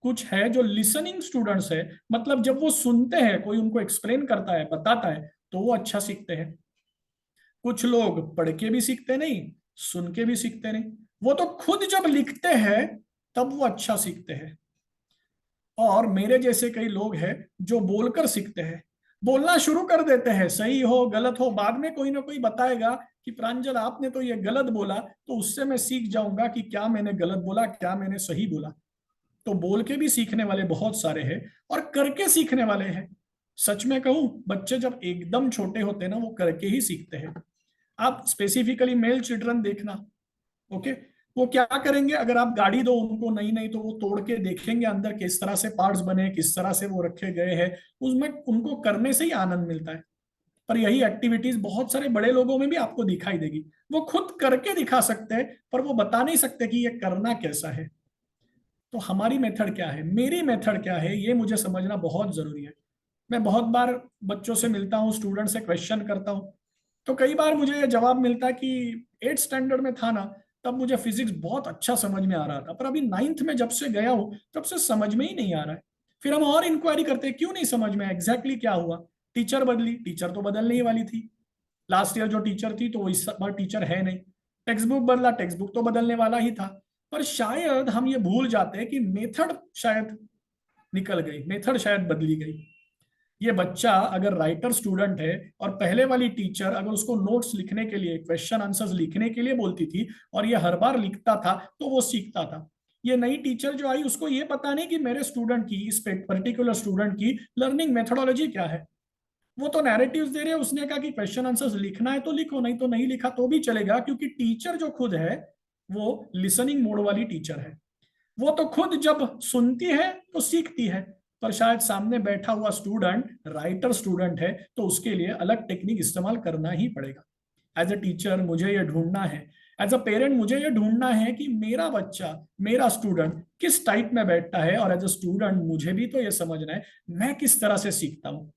कुछ है जो लिसनिंग स्टूडेंट्स है, मतलब जब वो सुनते हैं, कोई उनको एक्सप्लेन करता है, बताता है, तो वो अच्छा सीखते हैं। कुछ लोग पढ़ के भी सीखते नहीं, सुन के भी सीखते नहीं, वो तो खुद जब लिखते हैं तब वो अच्छा सीखते हैं। और मेरे जैसे कई लोग हैं जो बोलकर सीखते हैं। बोलना शुरू कर देते हैं, सही हो गलत हो बाद में कोई ना कोई बताएगा कि प्रांजल आपने तो ये गलत बोला, तो उससे मैं सीख जाऊंगा कि क्या मैंने गलत बोला, क्या मैंने सही बोला। तो बोल के भी सीखने वाले बहुत सारे हैं, और करके सीखने वाले हैं। सच में कहूं, बच्चे जब एकदम छोटे होते हैं ना, वो करके ही सीखते हैं। आप स्पेसिफिकली मेल चिल्ड्रन देखना, ओके, वो क्या करेंगे, अगर आप गाड़ी दो उनको नई नई, तो वो तोड़ के देखेंगे अंदर किस तरह से पार्ट्स बने, किस तरह से वो रखे गए हैं। उसमें उनको करने से ही आनंद मिलता है। पर यही एक्टिविटीज बहुत सारे बड़े लोगों में भी आपको दिखाई देगी। वो खुद करके दिखा सकते हैं, पर वो बता नहीं सकते कि ये करना कैसा है। तो हमारी मेथड क्या है, मेरी मेथड क्या है, ये मुझे समझना बहुत जरूरी है। मैं बहुत बार बच्चों से मिलता हूँ, स्टूडेंट से क्वेश्चन करता हूँ, तो कई बार मुझे ये जवाब मिलता है कि 8th स्टैंडर्ड में था ना, तब मुझे फिजिक्स बहुत अच्छा समझ में आ रहा था, पर अभी 9th में जब से गया हूँ तब से समझ में ही नहीं आ रहा है। फिर हम और इंक्वायरी करते हैं, क्यों नहीं समझ में, एग्जैक्टली क्या हुआ? टीचर बदली, टीचर तो बदलने ही वाली थी, लास्ट ईयर जो टीचर थी तो वो इस बार टीचर है नहीं। टेक्स्ट बुक बदला, टेक्स्ट बुक तो बदलने वाला ही था। पर शायद हम ये भूल जाते हैं कि मेथड शायद निकल गई, मेथड शायद बदली गई। ये बच्चा अगर राइटर स्टूडेंट है और पहले वाली टीचर अगर उसको नोट्स लिखने के लिए, क्वेश्चन आंसर्स लिखने के लिए बोलती थी और ये हर बार लिखता था तो वो सीखता था। ये नई टीचर जो आई उसको ये पता नहीं कि मेरे स्टूडेंट की, इस पर्टिकुलर स्टूडेंट की लर्निंग मेथोडोलॉजी क्या है। वो तो नैरेटिव्स दे रहे हैं, उसने कहा कि क्वेश्चन आंसर्स लिखना है तो लिखो, नहीं तो नहीं लिखा तो भी चलेगा, क्योंकि टीचर जो खुद है वो लिसनिंग मोड वाली टीचर है। वो तो खुद जब सुनती है तो सीखती है, पर शायद सामने बैठा हुआ स्टूडेंट राइटर स्टूडेंट है तो उसके लिए अलग टेक्निक इस्तेमाल करना ही पड़ेगा। एज ए टीचर मुझे ये ढूंढना है, एज अ पेरेंट मुझे ये ढूंढना है कि मेरा बच्चा, मेरा स्टूडेंट किस टाइप में बैठता है, और एज अ स्टूडेंट मुझे भी तो ये समझना है मैं किस तरह से सीखता हूँ।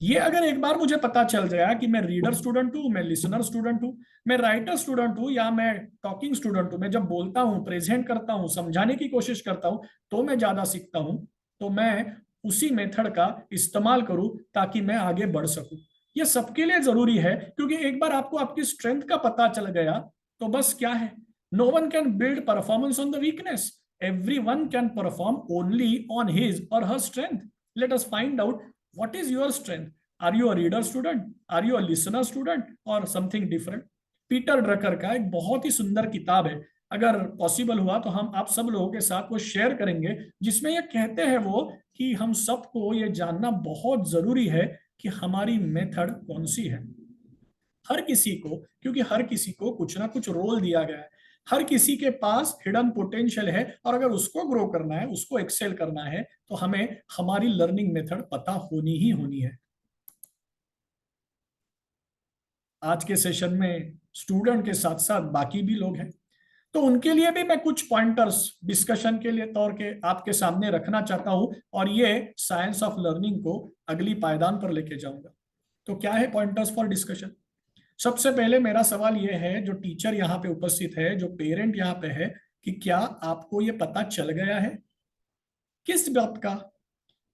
ये अगर एक बार मुझे पता चल गया कि मैं रीडर स्टूडेंट हूँ, मैं लिसनर स्टूडेंट हूँ, मैं राइटर स्टूडेंट हूँ, या मैं टॉकिंग स्टूडेंट हूँ, मैं जब बोलता हूँ, प्रेजेंट करता हूँ, समझाने की कोशिश करता हूँ तो मैं ज्यादा सीखता हूँ, तो मैं उसी मेथड का इस्तेमाल करूँ ताकि मैं आगे बढ़ सकूं। ये सबके लिए जरूरी है, क्योंकि एक बार आपको आपकी स्ट्रेंथ का पता चल गया तो बस क्या है, no one can build performance on the weakness, every one can perform only on his or her strength. Let us find out what is your strength. Are you a reader student, are you a listener student, or something different? Peter Drucker का एक बहुत ही सुंदर किताब है, अगर possible हुआ तो हम आप सब लोगों के साथ वो शेयर करेंगे, जिसमें ये कहते हैं वो कि हम सबको ये जानना बहुत जरूरी है कि हमारी मेथड कौन सी है। हर किसी को, क्योंकि हर किसी को कुछ ना कुछ रोल दिया गया है, हर किसी के पास हिडन पोटेंशियल है, और अगर उसको ग्रो करना है, उसको एक्सेल करना है, तो हमें हमारी लर्निंग मेथड पता होनी ही होनी है। आज के सेशन में स्टूडेंट के साथ साथ बाकी भी लोग हैं, तो उनके लिए भी मैं कुछ पॉइंटर्स डिस्कशन के लिए तौर के आपके सामने रखना चाहता हूं, और ये साइंस ऑफ लर्निंग को अगली पायदान पर लेके जाऊंगा। तो क्या है पॉइंटर्स फॉर डिस्कशन? सबसे पहले मेरा सवाल यह है, जो टीचर यहाँ पे उपस्थित है, जो पेरेंट यहाँ पे है, कि क्या आपको ये पता चल गया है? किस बात का?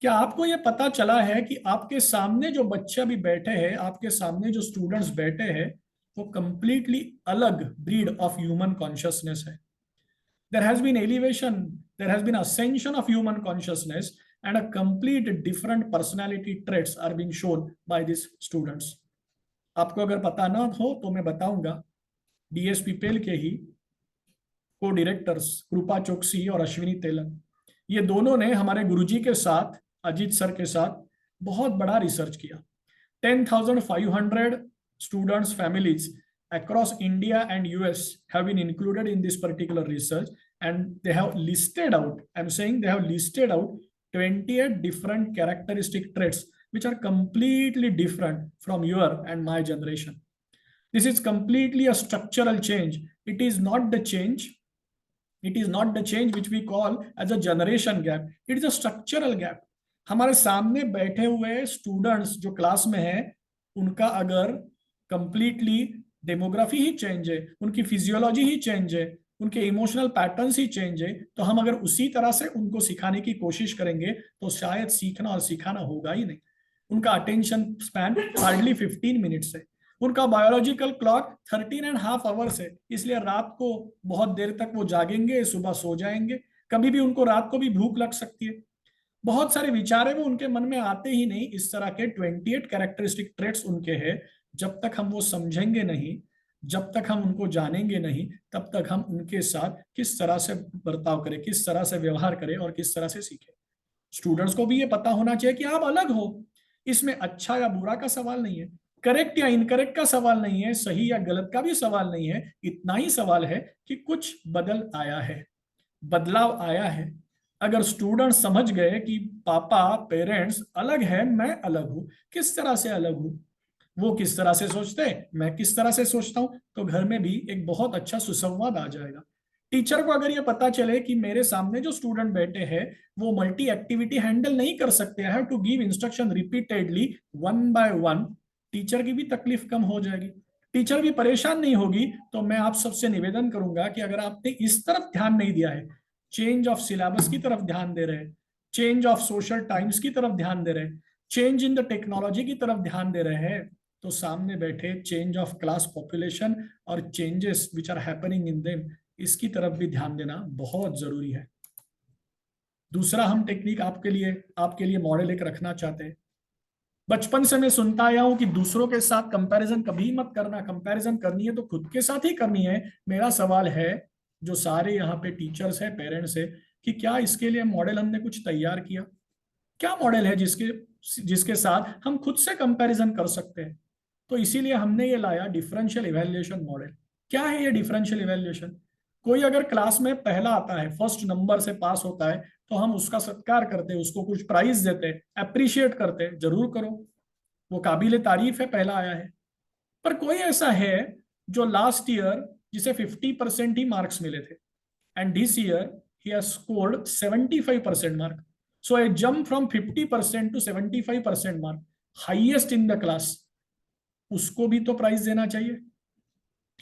क्या आपको ये पता चला है कि आपके सामने जो बच्चे अभी बैठे हैं, आपके सामने जो स्टूडेंट्स बैठे हैं, वो कंप्लीटली अलग ब्रीड ऑफ ह्यूमन कॉन्शियसनेस है। There has been elevation, there has been ascension of human consciousness, and a complete different personality traits are being shown by these students. आपको अगर पता ना हो तो मैं बताऊंगा, डीएसपी पेल के ही को डायरेक्टर्स कृपा चोकसी और अश्विनी तेलन, ये दोनों ने हमारे गुरुजी के साथ, अजीत सर के साथ बहुत बड़ा रिसर्च किया। 10,500 students families across India and US have been included in this particular research, and they have listed out, I'm saying they have listed out 28 different characteristic traits which are completely different from your and my generation. This is completely a structural change. It is not the change, it is not the change which we call as a generation gap, it is a structural gap. हमारे सामने बैठे हुए students जो class में हैं, उनका अगर completely demography ही change है, उनकी फिजियोलॉजी ही चेंज है, उनके इमोशनल पैटर्न्स ही चेंज है, तो हम अगर उसी तरह से उनको सिखाने की कोशिश करेंगे तो शायद सीखना और सिखाना होगा ही नहीं। उनका अटेंशन स्पैन हार्डली 15 मिनट्स है, उनका बायोलॉजिकल क्लॉक 13.5 आवर्स है, इसलिए रात को बहुत देर तक वो जागेंगे, सुबह सो जाएंगे, कभी भी उनको रात को भी भूख लग सकती है। बहुत सारे विचार है वो उनके मन में आते ही नहीं। इस तरह के 28 कैरेक्टरिस्टिक ट्रेट्स उनके हैं। जब तक हम वो समझेंगे नहीं, जब तक हम उनको जानेंगे नहीं, तब तक हम उनके साथ किस तरह से बर्ताव करें, किस तरह से व्यवहार करें और किस तरह से सीखें। स्टूडेंट्स को भी ये पता होना चाहिए कि आप अलग हो, इसमें अच्छा या बुरा का सवाल नहीं है, करेक्ट या इनकरेक्ट का सवाल नहीं है, सही या गलत का भी सवाल नहीं है। इतना ही सवाल है कि कुछ बदल आया है, बदलाव आया है। अगर स्टूडेंट समझ गए कि पापा, पेरेंट्स अलग है, मैं अलग हूं, किस तरह से अलग हूं, वो किस तरह से सोचते हैं, मैं किस तरह से सोचता हूं, तो घर में भी एक बहुत अच्छा सुसंवाद आ जाएगा। टीचर को अगर ये पता चले कि मेरे सामने जो स्टूडेंट बैठे हैं वो मल्टी एक्टिविटी हैंडल नहीं कर सकते, I have to give instruction repeatedly one by one, teacher की भी तकलीफ कम हो जाएगी, टीचर भी परेशान नहीं होगी। तो मैं आप सबसे निवेदन करूंगा कि अगर आपने इस तरफ ध्यान नहीं दिया है, चेंज ऑफ सिलेबस की तरफ ध्यान दे रहे हैं, चेंज ऑफ सोशल टाइम्स की तरफ ध्यान दे रहे हैं, चेंज इन द टेक्नोलॉजी की तरफ ध्यान दे रहे हैं, तो सामने बैठे चेंज ऑफ क्लास पॉपुलेशन और changes which are happening in them, इसकी तरफ भी ध्यान देना बहुत जरूरी है। दूसरा हम टेक्निक आपके लिए मॉडल एक रखना चाहते हैं। बचपन से मैं सुनता आया हूं कि दूसरों के साथ कंपैरिजन कभी मत करना, कंपैरिजन करनी है तो खुद के साथ ही करनी है। मेरा सवाल है जो सारे यहाँ पे टीचर्स हैं, पेरेंट्स है, कि क्या इसके लिए मॉडल हमने कुछ तैयार किया? क्या मॉडल है जिसके जिसके साथ हम खुद से कंपैरिजन कर सकते हैं? तो इसीलिए हमने ये लाया डिफरेंशियल इवैल्यूएशन मॉडल। क्या है ये डिफरेंशियल इवैल्यूएशन? कोई अगर क्लास में पहला आता है, फर्स्ट नंबर से पास होता है, तो हम उसका सत्कार करते हैं, उसको कुछ प्राइज देते हैं, अप्रिशिएट करते हैं, जरूर करो, वो काबिले तारीफ है, पहला आया है। पर कोई ऐसा है जो लास्ट ईयर जिसे 50% ही मार्क्स मिले थे, and this year he has scored 75% mark, so a jump from 50% to 75% mark, highest in the class, उसको भी तो प्राइज देना चाहिए।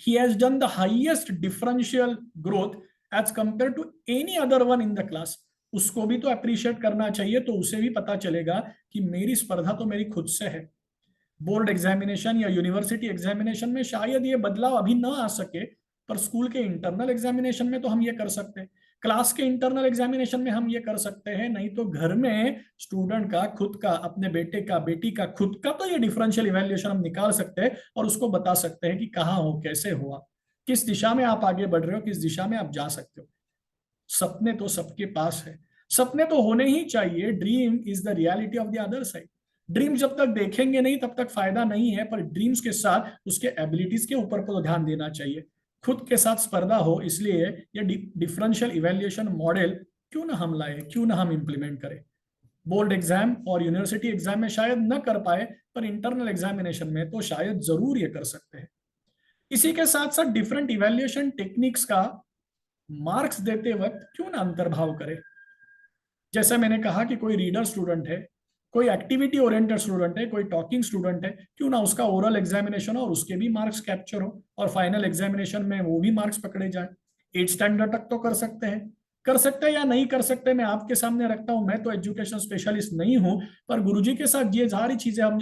he has done the highest differential growth as compared to any other one in the class, उसको भी तो appreciate करना चाहिए। तो उसे भी पता चलेगा कि मेरी स्पर्धा तो मेरी खुद से है। बोर्ड एग्जामिनेशन या यूनिवर्सिटी एग्जामिनेशन में शायद ये बदलाव अभी ना आ सके, पर स्कूल के इंटरनल एग्जामिनेशन में तो हम ये कर सकते हैं, क्लास के इंटरनल एग्जामिनेशन में हम ये कर सकते हैं, नहीं तो घर में स्टूडेंट का खुद का, अपने बेटे का, बेटी का खुद का, तो ये डिफरेंशियल इवैल्यूएशन हम निकाल सकते हैं और उसको बता सकते हैं कि कहाँ हो, कैसे हुआ, किस दिशा में आप आगे बढ़ रहे हो, किस दिशा में आप जा सकते हो। सपने तो सबके पास है, सपने तो होने ही चाहिए। Dream is the reality of the other side. Dream जब तक देखेंगे नहीं तब तक फायदा नहीं है, पर ड्रीम्स के साथ उसके एबिलिटीज के ऊपर तो ध्यान देना चाहिए। खुद के साथ स्पर्धा हो, इसलिए ये डिफरेंशियल इवैल्यूएशन मॉडल क्यों ना हम लाए, क्यों ना हम इंप्लीमेंट करें। बोर्ड एग्जाम और यूनिवर्सिटी एग्जाम में शायद न कर पाए, पर इंटरनल एग्जामिनेशन में तो शायद जरूर ये कर सकते हैं। इसी के साथ साथ डिफरेंट इवैल्यूएशन टेक्निक्स का मार्क्स देते वक्त क्यों ना अंतर्भाव करें। जैसे मैंने कहा कि कोई रीडर स्टूडेंट है, कोई एक्टिविटी ओरिएंटेड स्टूडेंट है, कोई टॉकिंग स्टूडेंट है, क्यों ना उसका ओरल एग्जामिनेशन हो और उसके भी मार्क्स कैप्चर हो और फाइनल एग्जामिनेशन में वो भी मार्क्स पकड़े जाए। 8th स्टैंडर्ड तक तो कर सकते हैं, कर सकते हैं या नहीं कर सकते मैं आपके सामने रखता हूं। मैं तो एजुकेशन स्पेशलिस्ट नहीं हूं, पर गुरुजी के साथ ये सारी चीजें हम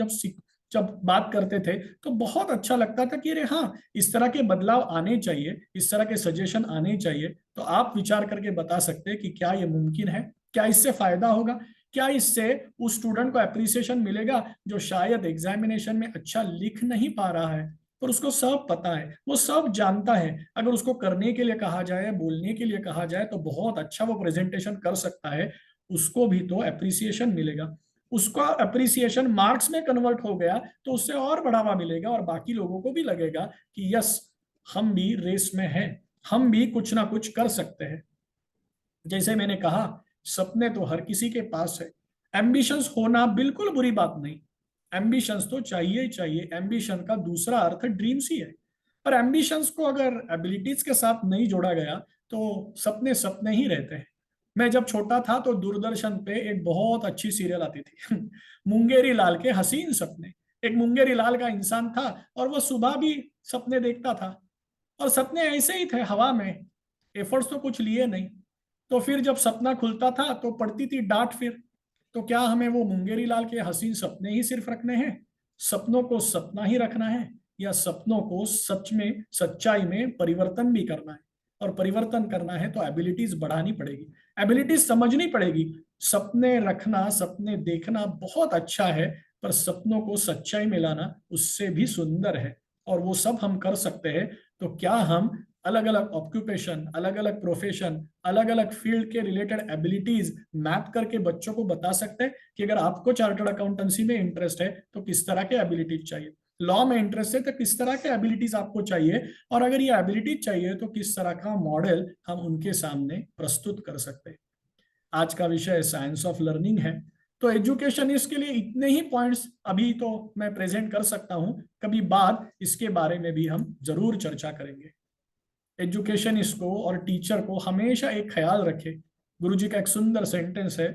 जब बात करते थे तो बहुत अच्छा लगता था कि अरे हाँ, इस तरह के बदलाव आने चाहिए, इस तरह के सजेशन आने चाहिए। तो आप विचार करके बता सकते हैं कि क्या ये मुमकिन है, क्या इससे फायदा होगा, क्या इससे उस स्टूडेंट को अप्रिसिएशन मिलेगा जो शायद एग्जामिनेशन में अच्छा लिख नहीं पा रहा है, पर उसको सब पता है, वो सब जानता है। अगर उसको करने के लिए कहा जाए, बोलने के लिए कहा जाए, तो बहुत अच्छा वो प्रेजेंटेशन कर सकता है, उसको भी तो अप्रिसिएशन मिलेगा। उसका अप्रिसिएशन मार्क्स में कन्वर्ट हो गया तो उससे और बढ़ावा मिलेगा और बाकी लोगों को भी लगेगा कि यस, हम भी रेस में हैं, हम भी कुछ ना कुछ कर सकते हैं। जैसे मैंने कहा, सपने तो हर किसी के पास है, एम्बिशंस होना बिल्कुल बुरी बात नहीं, एम्बिशंस तो चाहिए ही चाहिए। एम्बिशन का दूसरा अर्थ ड्रीम्स ही है, पर एम्बिशंस को अगर एबिलिटीज के साथ नहीं जोड़ा गया तो सपने सपने ही रहते हैं। मैं जब छोटा था तो दूरदर्शन पे एक बहुत अच्छी सीरियल आती थी मुंगेरी लाल के हसीन सपने। एक मुंगेरी लाल का इंसान था और वो सुबह भी सपने देखता था, और सपने ऐसे ही थे हवा में, एफर्ट्स तो कुछ लिए नहीं। तो फिर जब सपना खुलता था तो पड़ती थी डांट। फिर तो क्या हमें वो मुंगेरी लाल के हसीन सपने ही सिर्फ रखने हैं? सपनों को सपना ही रखना है, या सपनों को सच में, सच्चाई में परिवर्तन भी करना है? और परिवर्तन करना है तो एबिलिटीज बढ़ानी पड़ेगी, एबिलिटीज समझनी पड़ेगी। सपने रखना, सपने देखना बहुत अच्छा है, पर सपनों को सच्चाई में लाना उससे भी सुंदर है, और वो सब हम कर सकते हैं। तो क्या हम अलग अलग ऑक्यूपेशन, अलग अलग प्रोफेशन, अलग अलग फील्ड के रिलेटेड एबिलिटीज मैप करके बच्चों को बता सकते हैं कि अगर आपको चार्टर्ड अकाउंटेंसी में इंटरेस्ट है तो किस तरह के एबिलिटीज चाहिए, लॉ में इंटरेस्ट है तो किस तरह के एबिलिटीज आपको चाहिए, और अगर ये एबिलिटीज चाहिए तो किस तरह का मॉडल हम उनके सामने प्रस्तुत कर सकते हैं। आज का विषय साइंस ऑफ लर्निंग है, तो एजुकेशन इसके लिए इतने ही पॉइंट्स अभी तो मैं प्रेजेंट कर सकता हूं, कभी बाद इसके बारे में भी हम जरूर चर्चा करेंगे। एजुकेशनिस्ट को और टीचर को हमेशा एक ख्याल रखे। गुरुजी का एक सुंदर सेंटेंस है,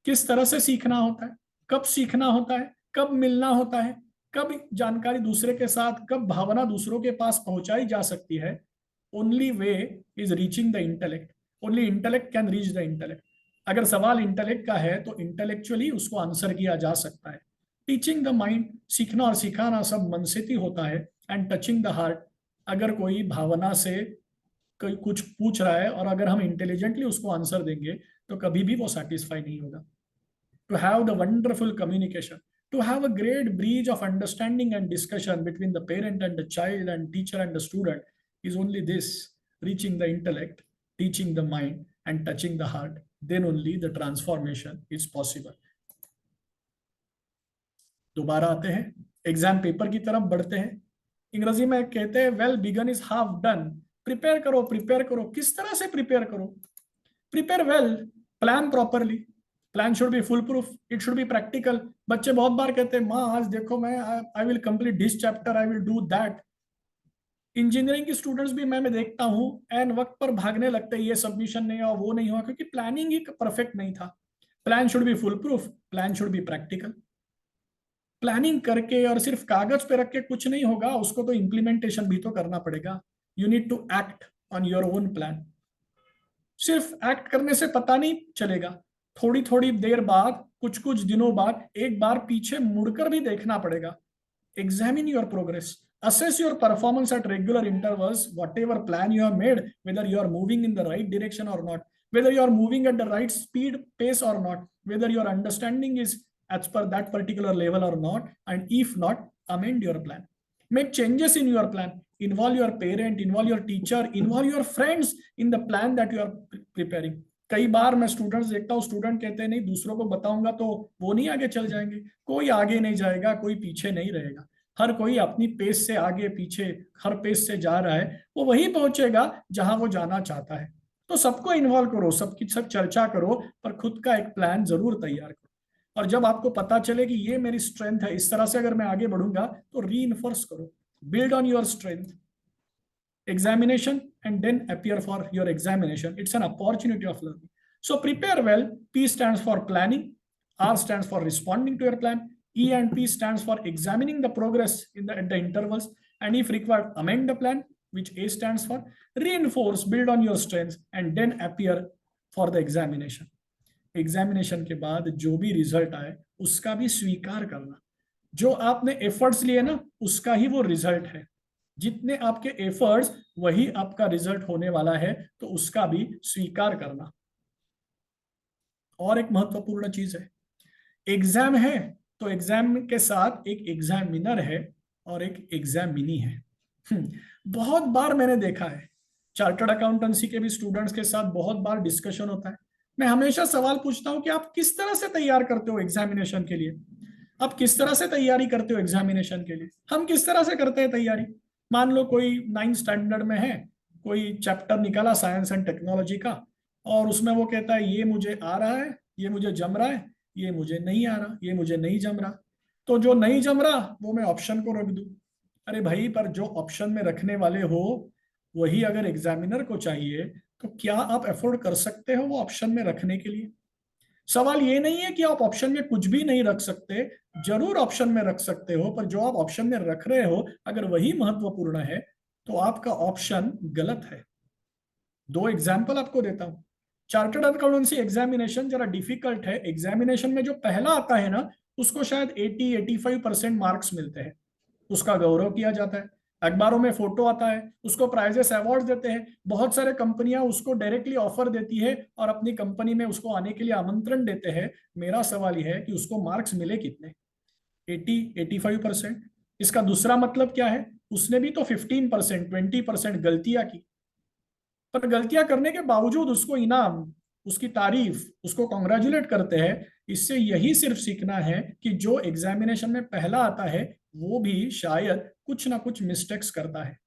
किस तरह से सीखना होता है, कब सीखना होता है, कब मिलना होता है, कब जानकारी दूसरे के साथ, कब भावना दूसरों के पास पहुंचाई जा सकती है। Only way is reaching the intellect, only intellect can reach the intellect. अगर सवाल इंटेलेक्ट का है तो इंटेलेक्चुअली उसको आंसर किया जा सकता है। टीचिंग द माइंड, सीखना और सिखाना सब मन से ही होता है। एंड टचिंग द हार्ट, अगर कोई भावना से कोई कुछ पूछ रहा है और अगर हम इंटेलिजेंटली उसको आंसर देंगे तो कभी भी वो सेटिस्फाई नहीं होगा। To have the wonderful communication, to have a great bridge of understanding and discussion between the parent and the child and teacher and the student is only this: reaching the intellect, teaching the mind and touching the heart. Then only the transformation is possible. दोबारा आते हैं, exam paper की तरफ बढ़ते हैं। इंग्रेजी में कहते हैं well begun is half done. Prepare करो, प्रिपेयर करो। किस तरह से प्रिपेयर करो? Prepare well, plan properly. Plan should be full proof, it should be practical. बच्चे बहुत बार कहते हैं माँ आज देखो मैं I will complete this chapter, I will do that. Engineering की स्टूडेंट्स भी मैं देखता हूँ एंड वक्त पर भागने लगते हैं, ये सबमिशन नहीं हुआ, वो नहीं हुआ, क्योंकि प्लानिंग ही परफेक्ट नहीं था। Plan should be full proof, plan should be practical. Planning करके और सिर्फ कागज पे रख के कुछ नहीं होगा, उसको तो इम्प्लीमेंटेशन भी तो करना पड़ेगा। You need to act on your own plan. सिर्फ एक्ट करने से पता नहीं चलेगा, थोड़ी थोड़ी देर बाद, कुछ कुछ दिनों बाद एक बार पीछे मुड़कर भी देखना पड़ेगा। Examine your progress, assess your performance at regular intervals, whatever plan you have made, whether you are moving in the right direction or not, whether you are moving at the right speed pace or not, whether your understanding is as per that particular level or not, and if not, amend your plan, make changes in your plan, involve your parent, involve your teacher, involve your friends in the plan that you are preparing. कई बार मैं students देखता हूँ, student कहते हैं नहीं दूसरों को बताऊंगा तो वो नहीं आगे चल जाएंगे। कोई आगे नहीं जाएगा, कोई पीछे नहीं रहेगा। हर कोई अपनी पेस से आगे पीछे, हर पेस से जा रहा है, वो वही पहुंचेगा जहां वो जाना चाहता है। तो सबको इन्वॉल्व करो, सबकी सब चर्चा करो, पर खुद का एक प्लान जरूर तैयार करो। और जब आपको पता चले कि ये मेरी स्ट्रेंथ है, इस तरह से अगर मैं आगे बढ़ूंगा, तो रीइंफोर्स करो, build on your strength. Examination and then appear for your examination. It's an opportunity of learning. So prepare well. P stands for planning, R stands for responding to your plan, E and P stands for examining the progress at the intervals, and if required, amend the plan, which A stands for reinforce, build on your strengths, and then appear for the examination. Examination के बाद जो भी result आए उसका भी स्वीकार करना। जो आपने एफर्ट्स लिए ना, उसका ही वो रिजल्ट है। जितने आपके एफर्ट्स, वही आपका रिजल्ट होने वाला है, तो उसका भी स्वीकार करना। और एक महत्वपूर्ण चीज है, एग्जाम है तो एग्जाम के साथ एक एग्जामिनर है और एक एग्जामिनी है। बहुत बार मैंने देखा है, चार्टर्ड अकाउंटेंसी के भी स्टूडेंट्स के साथ बहुत बार डिस्कशन होता है। मैं हमेशा सवाल पूछता हूं कि आप किस तरह से तैयार करते हो एग्जामिनेशन के लिए? आप किस तरह से तैयारी करते हो एग्जामिनेशन के लिए? हम किस तरह से करते हैं तैयारी? मान लो कोई 9th स्टैंडर्ड में है, कोई चैप्टर निकाला साइंस एंड टेक्नोलॉजी का, और उसमें वो कहता है ये मुझे आ रहा है, ये मुझे जम रहा है, ये मुझे नहीं आ रहा, ये मुझे नहीं जम रहा। तो जो नहीं जम रहा वो मैं ऑप्शन को रख दूं। अरे भाई, पर जो ऑप्शन में रखने वाले हो वही अगर एग्जामिनर को चाहिए, तो क्या आप अफोर्ड कर सकते हो वो ऑप्शन में रखने के लिए? सवाल ये नहीं है कि आप ऑप्शन में कुछ भी नहीं रख सकते, जरूर ऑप्शन में रख सकते हो, पर जो आप ऑप्शन में रख रहे हो अगर वही महत्वपूर्ण है तो आपका ऑप्शन गलत है। 2 एग्जाम्पल आपको देता हूं। चार्टर्ड अकाउंटेंसी एग्जामिनेशन जरा डिफिकल्ट है। एग्जामिनेशन में जो पहला आता है ना, उसको शायद 80-85% मार्क्स मिलते हैं, उसका गौरव किया जाता है। अखबारों में फोटो आता है, उसको प्राइजेस अवार्ड देते हैं, बहुत सारे कंपनियां उसको डायरेक्टली ऑफर देती है और अपनी कंपनी में उसको आने के लिए आमंत्रण देते हैं। मेरा सवाल यह है कि उसको मार्क्स मिले कितने? 80-85%। इसका दूसरा मतलब क्या है? उसने भी तो 15%, 20% गलतियां की, पर गलतियां करने के बावजूद उसको इनाम, उसकी तारीफ, उसको कॉन्ग्रेचुलेट करते हैं। इससे यही सिर्फ सीखना है कि जो एग्जामिनेशन में पहला आता है वो भी शायद कुछ ना कुछ मिस्टेक्स करता है।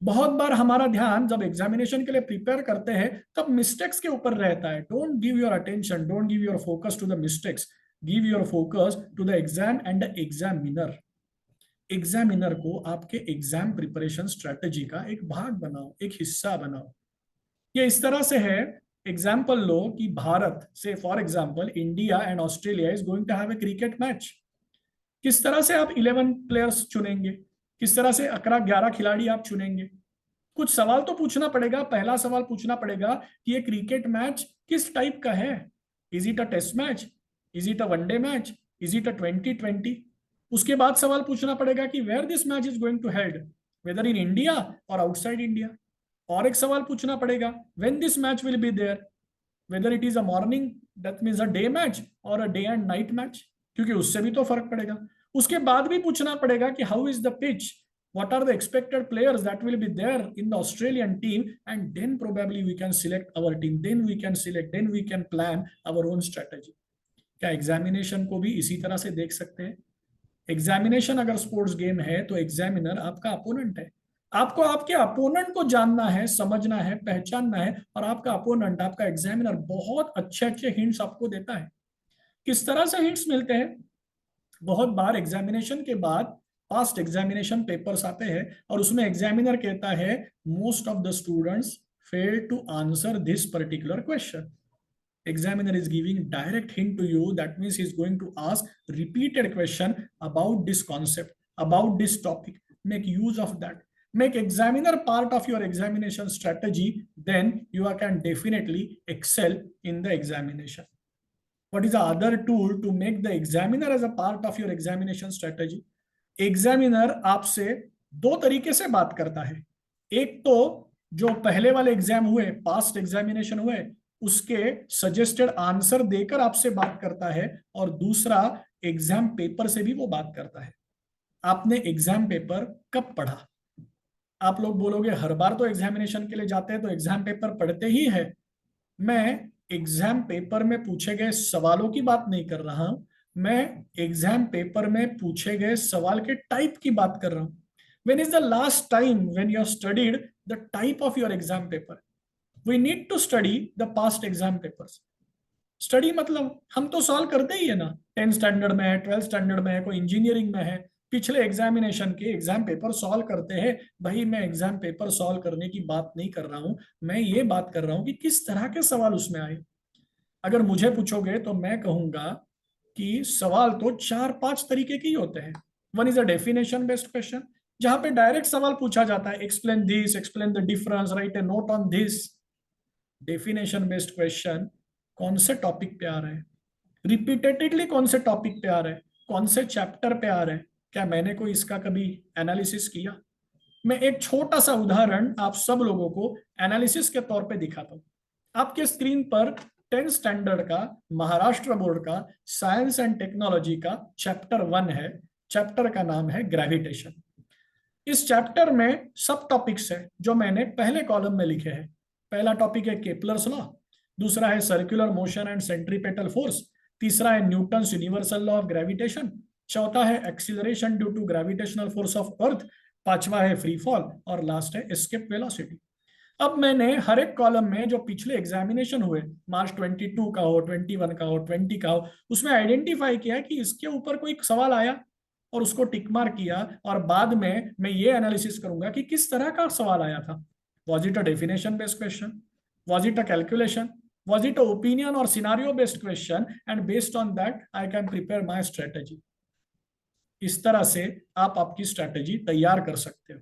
बहुत बार हमारा ध्यान जब एग्जामिनेशन के लिए प्रिपेयर करते हैं तब मिस्टेक्स के ऊपर रहता है। Don't give your attention, don't give your focus to the mistakes, give your focus to the exam and the examiner. Examiner को आपके एग्जाम प्रिपरेशन स्ट्रेटेजी का एक भाग बनाओ, एक हिस्सा बनाओ। ये इस तरह से है, एग्जाम्पल लो कि भारत से, for example India and Australia is going to have a cricket match. किस तरह से आप 11 प्लेयर्स चुनेंगे, किस तरह से 11 खिलाड़ी आप चुनेंगे? कुछ सवाल तो पूछना पड़ेगा। पहला सवाल पूछना पड़ेगा कि ये क्रिकेट मैच किस टाइप का है। Is it a test match, is it a one day match, is it a 2020? उसके बाद सवाल पूछना पड़ेगा कि where this match is going to held, whether in India or outside India. और एक सवाल पूछना पड़ेगा, when this match will be there, whether it is a morning, that means a day match, or a day and night match, क्योंकि उससे भी तो फर्क पड़ेगा। उसके बाद भी पूछना पड़ेगा कि how is the pitch, what are the expected players that will be there in the Australian team, and then probably we can select our team, then we can plan our own strategy। क्या examination को भी इसी तरह से देख सकते हैं? Examination अगर स्पोर्ट्स गेम है तो एग्जामिनर आपका अपोनेंट है। आपको आपके अपोनेंट को जानना है, समझना है, पहचानना है, और आपका अपोनेंट, आपका एग्जामिनर बहुत अच्छे अच्छे हिंट्स आपको देता है। किस तरह से हिंट्स मिलते हैं? बहुत बार एग्जामिनेशन के बाद पास्ट एग्जामिनेशन पेपर्स आते हैं और उसमें एग्जामिनर कहता है most of the students fail to answer this particular question. Examiner is giving direct hint to you, that means he is going to ask repeated question about this concept, about this topic. Make use of that, make examiner part of your examination strategy, then you can definitely excel in the examination. What is the other tool to make the examiner as a part of your examination strategy? Examiner आपसे दो तरीके से बात करता है। एक तो जो पहले वाले एग्जाम हुए, पास्ट एग्जामिनेशन हुए, उसके सजेस्टेड आंसर देकर आपसे बात करता है, और दूसरा एग्जाम पेपर से भी वो बात करता है। आपने एग्जाम पेपर कब पढ़ा? आप लोग बोलोगे हर बार तो एग्जामिनेशन के लिए जाते हैं तो एग्जाम पेपर पढ़ते ही है। मैं एग्जाम पेपर में पूछे गए सवालों की बात नहीं कर रहा हूं, मैं एग्जाम पेपर में पूछे गए सवाल के टाइप की बात कर रहा हूं। When is the last time when you have studied the type of your exam paper? We need to study the past exam papers. Study मतलब हम तो सॉल्व करते ही है ना, 10th स्टैंडर्ड में है, 12th स्टैंडर्ड में है, कोई इंजीनियरिंग में है, पिछले एग्जामिनेशन के एग्जाम पेपर सॉल्व करते हैं। भाई मैं एग्जाम पेपर सॉल्व करने की बात नहीं कर रहा हूं, मैं ये बात कर रहा हूं कि किस तरह के सवाल उसमें आए। अगर मुझे पूछोगे तो मैं कहूंगा कि सवाल तो 4-5 तरीके के ही होते हैं। One is a definition based question, जहां पे डायरेक्ट सवाल पूछा जाता है, explain this, explain the difference, right A note on this. Definition based question कौन से टॉपिक पे आ रहे हैं, रिपीटेडली कौन से टॉपिक पे आ रहे हैं, कौन से चैप्टर पे आ रहे हैं, क्या मैंने कोई इसका कभी एनालिसिस किया? मैं एक छोटा सा उदाहरण आप सब लोगों को एनालिसिस के तौर पे दिखाता हूं। आपके स्क्रीन पर 10th स्टैंडर्ड का महाराष्ट्र बोर्ड का साइंस एंड टेक्नोलॉजी का चैप्टर 1 है। चैप्टर का नाम है ग्रेविटेशन। इस चैप्टर में सब टॉपिक्स है जो मैंने पहले कॉलम में लिखे हैं। पहला टॉपिक है केपलर्स लॉ, दूसरा है circular motion and centripetal force, तीसरा है Newton's universal law of gravitation, चौथा है acceleration due to gravitational force of earth, पांचवा है फ्री फॉल, और लास्ट है एस्केप वेलोसिटी। अब मैंने हर एक कॉलम में जो पिछले एग्जामिनेशन हुए, मार्च 22 का हो, 21 का हो, 20 का हो, उसमें आइडेंटिफाई किया कि इसके ऊपर कोई सवाल आया और उसको टिक मार्क किया, और बाद में मैं ये एनालिसिस करूंगा कि किस तरह का सवाल आया था। Was it a definition based question, was it a calculation, was it a opinion or scenario based question, and based on that I can prepare my strategy. इस तरह से आप आपकी स्ट्रेटेजी तैयार कर सकते हो।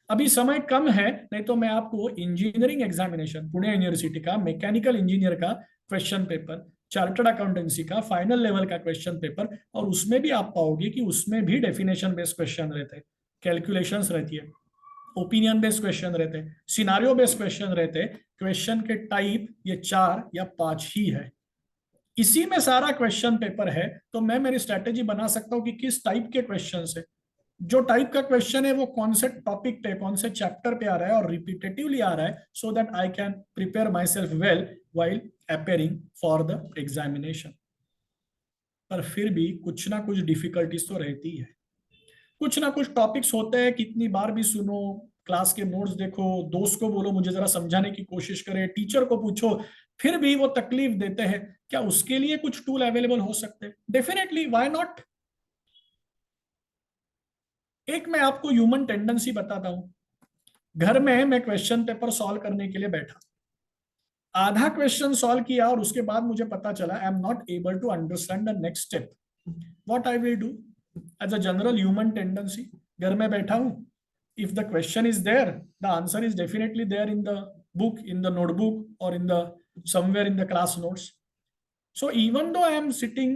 अभी समय कम है, नहीं तो मैं आपको इंजीनियरिंग एग्जामिनेशन, पुणे यूनिवर्सिटी का मैकेनिकल इंजीनियर का क्वेश्चन पेपर, चार्टर्ड अकाउंटेंसी का फाइनल लेवल का क्वेश्चन पेपर, और उसमें भी आप पाओगे कि उसमें भी डेफिनेशन बेस्ड क्वेश्चन रहते हैं, कैलकुलेशंस रहती है, ओपिनियन बेस्ड क्वेश्चन रहते हैं, सिनारियो बेस्ड क्वेश्चन रहते हैं। क्वेश्चन के टाइप ये 4 या 5 ही है, इसी में सारा क्वेश्चन पेपर है। तो मैं मेरी स्ट्रेटेजी बना सकता हूं कि किस टाइप के क्वेश्चन है, जो टाइप का क्वेश्चन है वो कौन से टॉपिक पे, कौन से चैप्टर पे आ रहा है और रिपीटेटिवली आ रहा है, so that I can prepare my self well while appearing for the examination. पर फिर भी कुछ ना कुछ डिफिकल्टीज तो रहती है, कुछ ना कुछ टॉपिक्स होते हैं, कितनी बार भी सुनो, क्लास के नोट्स देखो, दोस्त को बोलो मुझे जरा समझाने की कोशिश करे, टीचर को पूछो, फिर भी वो तकलीफ देते हैं। क्या उसके लिए कुछ टूल अवेलेबल हो सकते हैं? Definitely, why not. एक मैं आपको ह्यूमन टेंडेंसी बताता हूं। घर में मैं क्वेश्चन पेपर सॉल्व करने के लिए बैठा, आधा क्वेश्चन सॉल्व किया और उसके बाद मुझे पता चला I am not able to understand the next step. What I will do as a general human tendency, घर में बैठा हूं, if the question is there, the answer is definitely there in the book, in the notebook, or in the somewhere in the class notes. So even though I am sitting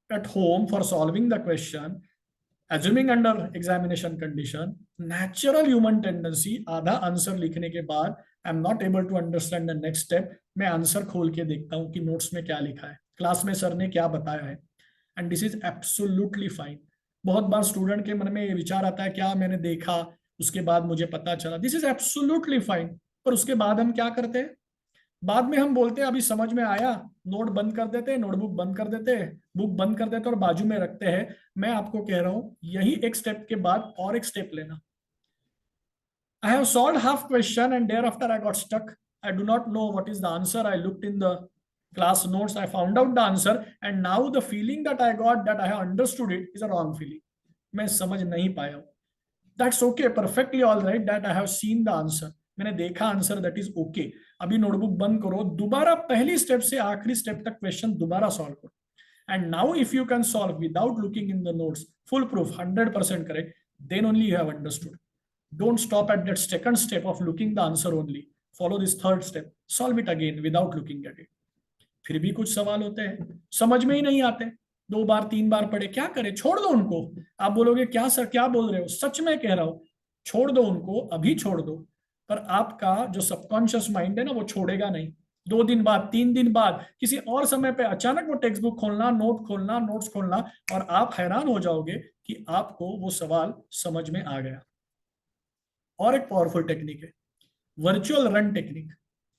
at home for solving the question, assuming under examination condition, natural human tendency आधा answer लिखने के बाद I am not able to understand the next step, मैं answer खोल के देखता हूं कि नोट्स में क्या लिखा है, क्लास में सर ने क्या बताया है, and this is absolutely fine. बहुत बार स्टूडेंट के मन में ये विचार आता है क्या मैंने देखा उसके बाद मुझे पता चला, दिस इज एब्सोल्युटली फाइन। पर उसके बाद हम क्या करते हैं, बाद में हम बोलते हैं अभी समझ में आया, नोट बंद कर देते हैं, नोटबुक बंद कर देते हैं, बुक बंद कर देते हैं और बाजू में रखते हैं। मैं आपको कह रहा हूं यही एक स्टेप के बाद और एक स्टेप लेना। I have solved half question and thereafter I got stuck. I do not know what is the answer. I looked in the class notes, I found out the answer, and now the feeling that I got that I have understood it is a wrong feeling. मैं समझ नहीं पाया हूं। That's okay, perfectly all right that I have seen the answer. मैंने देखा answer, that is okay. अभी notebook बंद करो, दोबारा पहली स्टेप से आखिरी स्टेप तक क्वेश्चन दोबारा सॉल्व करो। And now if you can solve without looking in the notes, full proof 100% correct, then only you have understood. Don't stop at that second step of looking the answer only. Follow this third step. Solve it again without looking at it. फिर भी कुछ सवाल होते हैं समझ में ही नहीं आते, 2 बार 3 बार पढ़े, क्या करें, छोड़ दो उनको। आप बोलोगे क्या सर क्या बोल रहे हो, सच में कह रहा हूं, छोड़ दो उनको, अभी छोड़ दो। पर आपका जो सबकॉन्शियस माइंड है ना वो छोड़ेगा नहीं। 2 दिन बाद 3 दिन बाद किसी और समय पे अचानक वो टेक्स्ट बुक खोलना, नोट खोलना, नोट्स खोलना, और आप हैरान हो जाओगे कि आपको वो सवाल समझ में आ गया। और एक पावरफुल टेक्निक है वर्चुअल रन टेक्निक।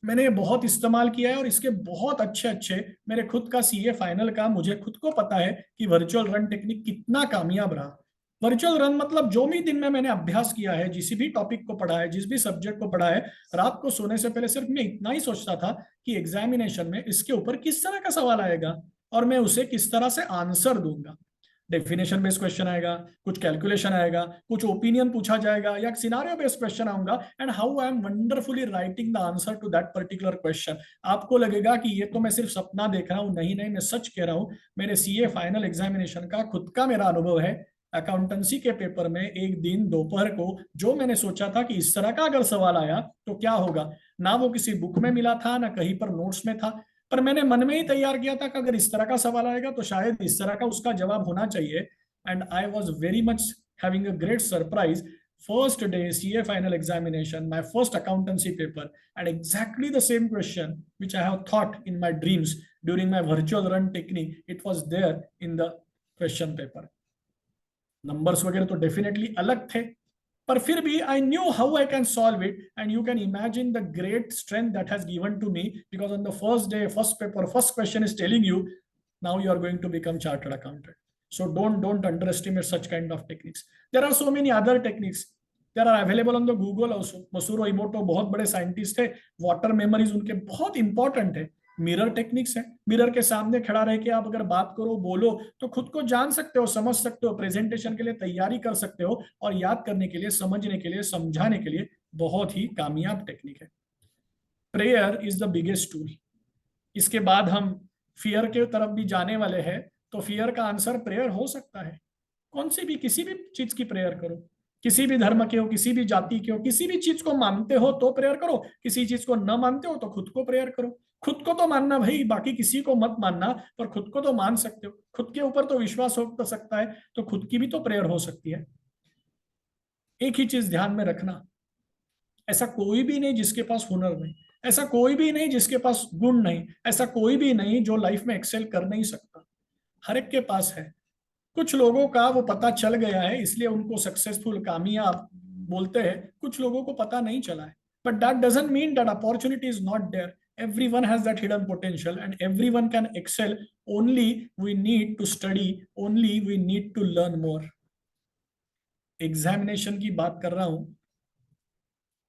मैंने ये बहुत इस्तेमाल किया है और इसके बहुत अच्छे अच्छे, मेरे खुद का सीए फाइनल का मुझे खुद को पता है कि वर्चुअल रन टेक्निक कितना कामयाब रहा। वर्चुअल रन मतलब जो भी दिन में मैंने अभ्यास किया है, जिस भी टॉपिक को पढ़ा है, जिस भी सब्जेक्ट को पढ़ा है, रात को सोने से पहले सिर्फ मैं इतना ही सोचता था कि एग्जामिनेशन में इसके ऊपर किस तरह का सवाल आएगा और मैं उसे किस तरह से आंसर दूंगा। डेफिनेशन बेस्ड क्वेश्चन आएगा, कुछ कैलकुलेशन आएगा, कुछ ओपिनियन पूछा जाएगा, या सिनारियो बेस्ड क्वेश्चन आऊंगा, and how I am wonderfully writing the answer to that particular question. आपको लगेगा कि ये तो मैं सिर्फ सपना देख रहा हूं, नहीं नहीं, मैं सच कह रहा हूं। मेरे सीए फाइनल एग्जामिनेशन का खुद का मेरा अनुभव है। अकाउंटेंसी के पेपर में एक दिन दोपहर को जो मैंने सोचा था कि इस तरह का अगर सवाल आया तो क्या होगा, ना वो किसी बुक में मिला था ना कहीं पर नोट्स में था, पर मैंने मन में ही तैयार किया था कि अगर इस तरह का सवाल आएगा तो शायद इस तरह का उसका जवाब होना चाहिए। And I was very much having a great surprise. First day CA final examination, my first accountancy paper, and exactly the same question which I have thought in my dreams during my virtual run technique, it was there in the question paper. Numbers वगैरह तो definitely अलग थे, पर फिर भी I knew how I can solve it, and you can imagine the great strength that has given to me, because on the first day first paper first question is telling you now you are going to become chartered accountant. So don't underestimate such kind of techniques. There are so many other techniques. There are available on the Google also. Masuro Emoto बहुत बड़े scientist थे, water memories उनके बहुत important है। Mirror techniques है, mirror के सामने खड़ा रह के आप अगर बात करो, बोलो, तो खुद को जान सकते हो, समझ सकते हो, प्रेजेंटेशन के लिए तैयारी कर सकते हो, और याद करने के लिए, समझने के लिए, समझाने के लिए बहुत ही कामयाब टेक्निक है। Prayer is the biggest tool. इसके बाद हम फियर के तरफ भी जाने वाले हैं, तो फियर का आंसर प्रेयर हो सकता है। कौन सी भी किसी भी चीज की प्रेयर करो, किसी भी धर्म के हो, किसी भी जाति के हो, किसी भी चीज को मानते हो तो प्रेयर करो, किसी चीज को न मानते हो तो खुद को प्रेयर करो। खुद को तो मानना भाई, बाकी किसी को मत मानना, पर खुद को तो मान सकते हो, खुद के ऊपर तो विश्वास हो सकता है, तो खुद की भी तो प्रेयर हो सकती है। एक ही चीज ध्यान में रखना, ऐसा कोई भी नहीं जिसके पास हुनर नहीं, ऐसा कोई भी नहीं जिसके पास गुण नहीं, ऐसा कोई भी नहीं जो लाइफ में एक्सेल कर नहीं सकता। हर एक के पास है। कुछ लोगों का वो पता चल गया है इसलिए उनको सक्सेसफुल, कामयाब बोलते हैं, कुछ लोगों को पता नहीं चला है, but that doesn't mean that opportunity is not there. Everyone has that hidden potential and everyone can excel, only we need to study, only we need to learn more. Examination की बात कर रहा हूं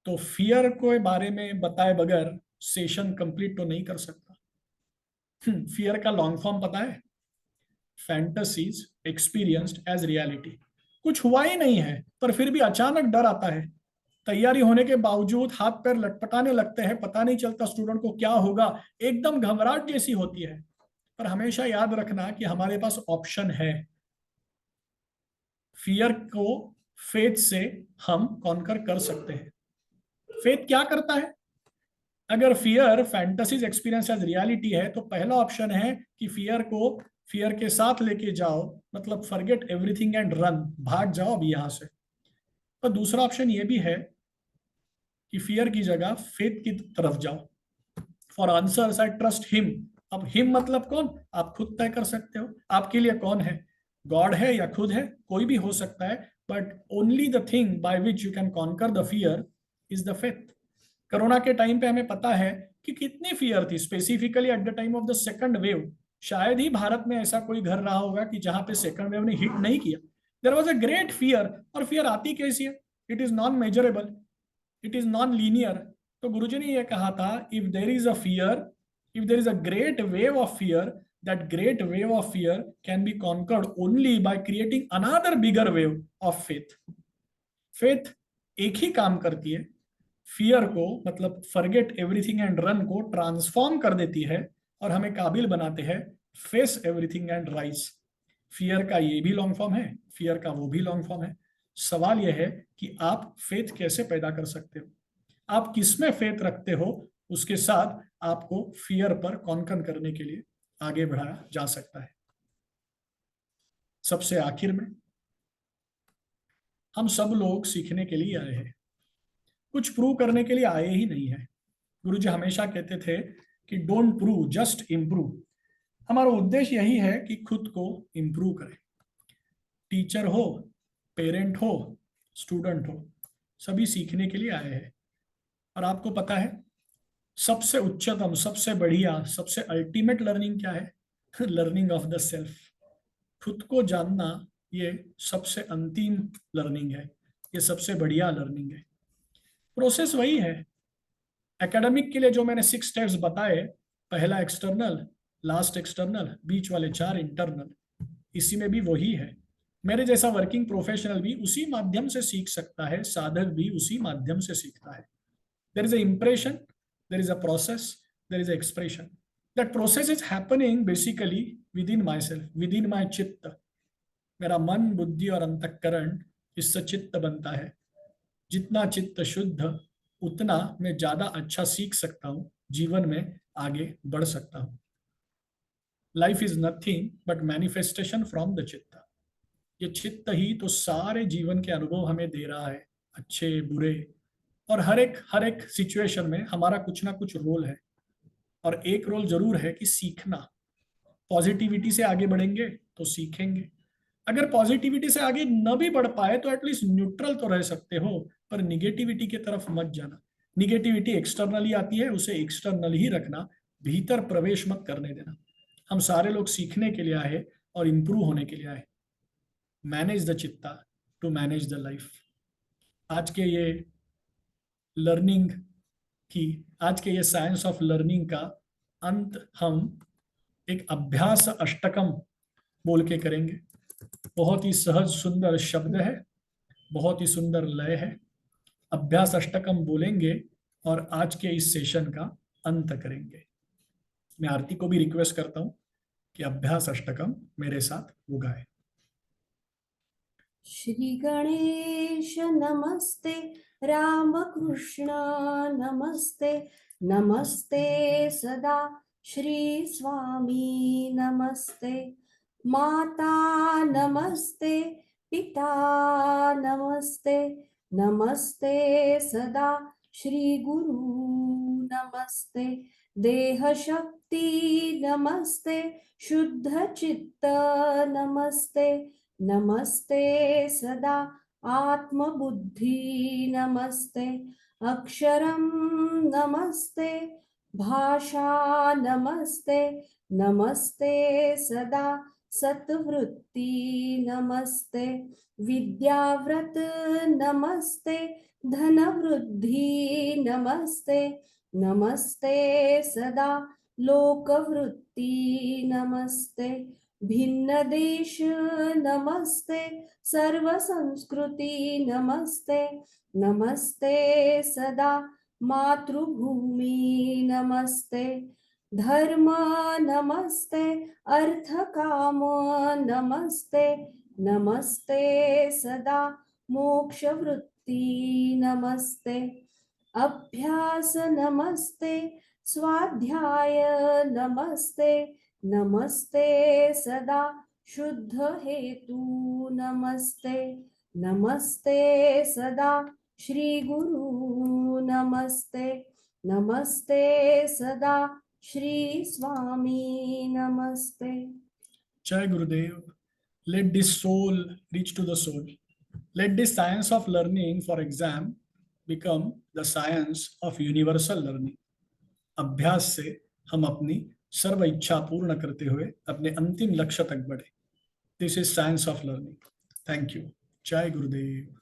तो फियर के बारे में बताए बगैर सेशन कंप्लीट तो नहीं कर सकता। फियर का लॉन्ग फॉर्म पता है? Fantasies experienced as reality. कुछ हुआ ही नहीं है, पर फिर भी अचानक डर आता है। तैयारी होने के बावजूद हाथ पैर लटपटाने लगते हैं, पता नहीं चलता स्टूडेंट को क्या होगा, एकदम घबराहट जैसी होती है। पर हमेशा याद रखना कि हमारे पास ऑप्शन है। फियर को फेथ से हम कॉन्कर कर सकते हैं। फेथ क्या करता है? अगर fear fantasies experience as reality है, तो पहला ऑप्शन है कि फियर के साथ लेके जाओ, मतलब फॉरगेट एवरीथिंग एंड रन, भाग जाओ अभी यहां से। पर दूसरा ऑप्शन ये भी है कि फियर की जगह फेथ की तरफ जाओ। For answers I trust him. अब हिम मतलब कौन? आप खुद तय कर सकते हो आपके लिए कौन है, गॉड है या खुद है, कोई भी हो सकता है। But only the thing by which you can conquer the fear is the faith. Corona के टाइम पे हमें पता है कि कितनी फियर थी, specifically at the time of the second wave. शायद ही भारत में ऐसा कोई घर रहा होगा कि जहां पे सेकंड वेव ने हिट नहीं किया। There was a great fear. और फियर आती कैसी है? It is non measurable, it is non linear. तो गुरुजी ने यह कहा था, if there is a fear, if there is a great wave of fear, that great wave of fear can be conquered only by creating another bigger wave of faith. Faith एक ही काम करती है, फियर को मतलब forget everything and run को transform कर देती है और हमें काबिल बनाते हैं face everything and rise. Fear का ये भी लॉन्ग फॉर्म है, फियर का वो भी लॉन्ग फॉर्म है। सवाल यह है कि आप फेथ कैसे पैदा कर सकते हो, आप किसमें फेथ रखते हो, उसके साथ आपको फियर पर कॉन्कर करने के लिए आगे बढ़ाया जा सकता है। सबसे आखिर में, हम सब लोग सीखने के लिए आए हैं, कुछ प्रूव करने के लिए आए ही नहीं है। गुरुजी हमेशा कहते थे कि डोंट प्रूव, जस्ट इम्प्रूव। हमारा उद्देश्य यही है कि खुद को इम्प्रूव करें। टीचर हो, पेरेंट हो, स्टूडेंट हो, सभी सीखने के लिए आए हैं। और आपको पता है सबसे उच्चतम, सबसे बढ़िया, सबसे अल्टीमेट लर्निंग क्या है? Learning of the self. खुद को जानना, ये सबसे अंतिम लर्निंग है, ये सबसे बढ़िया लर्निंग है। प्रोसेस वही है। एकेडमिक के लिए जो मैंने 6 स्टेप्स बताए, पहला एक्सटर्नल, लास्ट एक्सटर्नल, बीच वाले 4 इंटरनल, इसी में भी वही है। मेरे जैसा वर्किंग प्रोफेशनल भी उसी माध्यम से सीख सकता है, साधक भी उसी माध्यम से सीखता है। There is a impression, there is a process, there is a expression. That process is happening basically within myself, within my chitta. मेरा मन, बुद्धि और अंतःकरण, इससे चित्त बनता है। जितना चित्त शुद्ध, उतना मैं ज्यादा अच्छा सीख सकता हूँ, जीवन में आगे बढ़ सकता हूँ। Life is nothing but manifestation from the चित्त। ये चित्त ही तो सारे जीवन के अनुभव हमें दे रहा है, अच्छे बुरे। और हर एक सिचुएशन में हमारा कुछ ना कुछ रोल है। और एक रोल जरूर है कि सीखना। पॉजिटिविटी से आगे बढ़ेंगे तो सीखेंगे। अगर पॉजिटिविटी से आगे न भी बढ़ पाए तो एटलीस्ट न्यूट्रल तो रह सकते हो, पर निगेटिविटी की तरफ मत जाना। निगेटिविटी एक्सटर्नली आती है, उसे एक्सटर्नल ही रखना, भीतर प्रवेश मत करने देना। हम सारे लोग सीखने के लिए आए और इंप्रूव होने के लिए आए। मैनेज द चित्ता टू मैनेज द लाइफ। आज के ये लर्निंग की, आज के ये साइंस ऑफ लर्निंग का अंत हम एक अभ्यास अष्टकम बोल के करेंगे। बहुत ही सहज सुंदर शब्द है, बहुत ही सुंदर लय है। अभ्यास अष्टकम बोलेंगे और आज के इस सेशन का अंत करेंगे। मैं आरती को भी रिक्वेस्ट करता हूं कि अभ्यास अष्टकम मेरे साथ वो गाए। श्री गणेश नमस्ते, रामकृष्ण नमस्ते, नमस्ते सदा श्री स्वामी नमस्ते, माता नमस्ते, पिता नमस्ते, नमस्ते सदा श्री गुरु नमस्ते, देह शक्ति नमस्ते, शुद्ध चित्त नमस्ते, नमस्ते सदा आत्मबुद्धि नमस्ते, अक्षरं नमस्ते, भाषा नमस्ते, नमस्ते सदा सत्वृत्ति नमस्ते, विद्याव्रत नमस्ते, धनवृद्धि नमस्ते, नमस्ते सदा लोकवृत्ति नमस्ते, भिन्न देश नमस्ते, सर्व संस्कृति नमस्ते, नमस्ते सदा मातृभूमि नमस्ते, धर्म नमस्ते, अर्थ काम नमस्ते, नमस्ते सदा मोक्ष वृत्ति नमस्ते, अभ्यास नमस्ते, स्वाध्याय नमस्ते, नमस्ते सदा शुद्ध हेतु नमस्ते, नमस्ते सदा श्री गुरु नमस्ते, नमस्ते सदा श्री स्वामी नमस्ते. Jai Gurudev. Let this soul reach to the soul. Let this science of learning for exam become the science of universal learning. अभ्यास से हम अपनी सर्व इच्छा पूर्ण करते हुए अपने अंतिम लक्ष्य तक बढ़े. This is science of learning. Thank you. Jai Gurudev.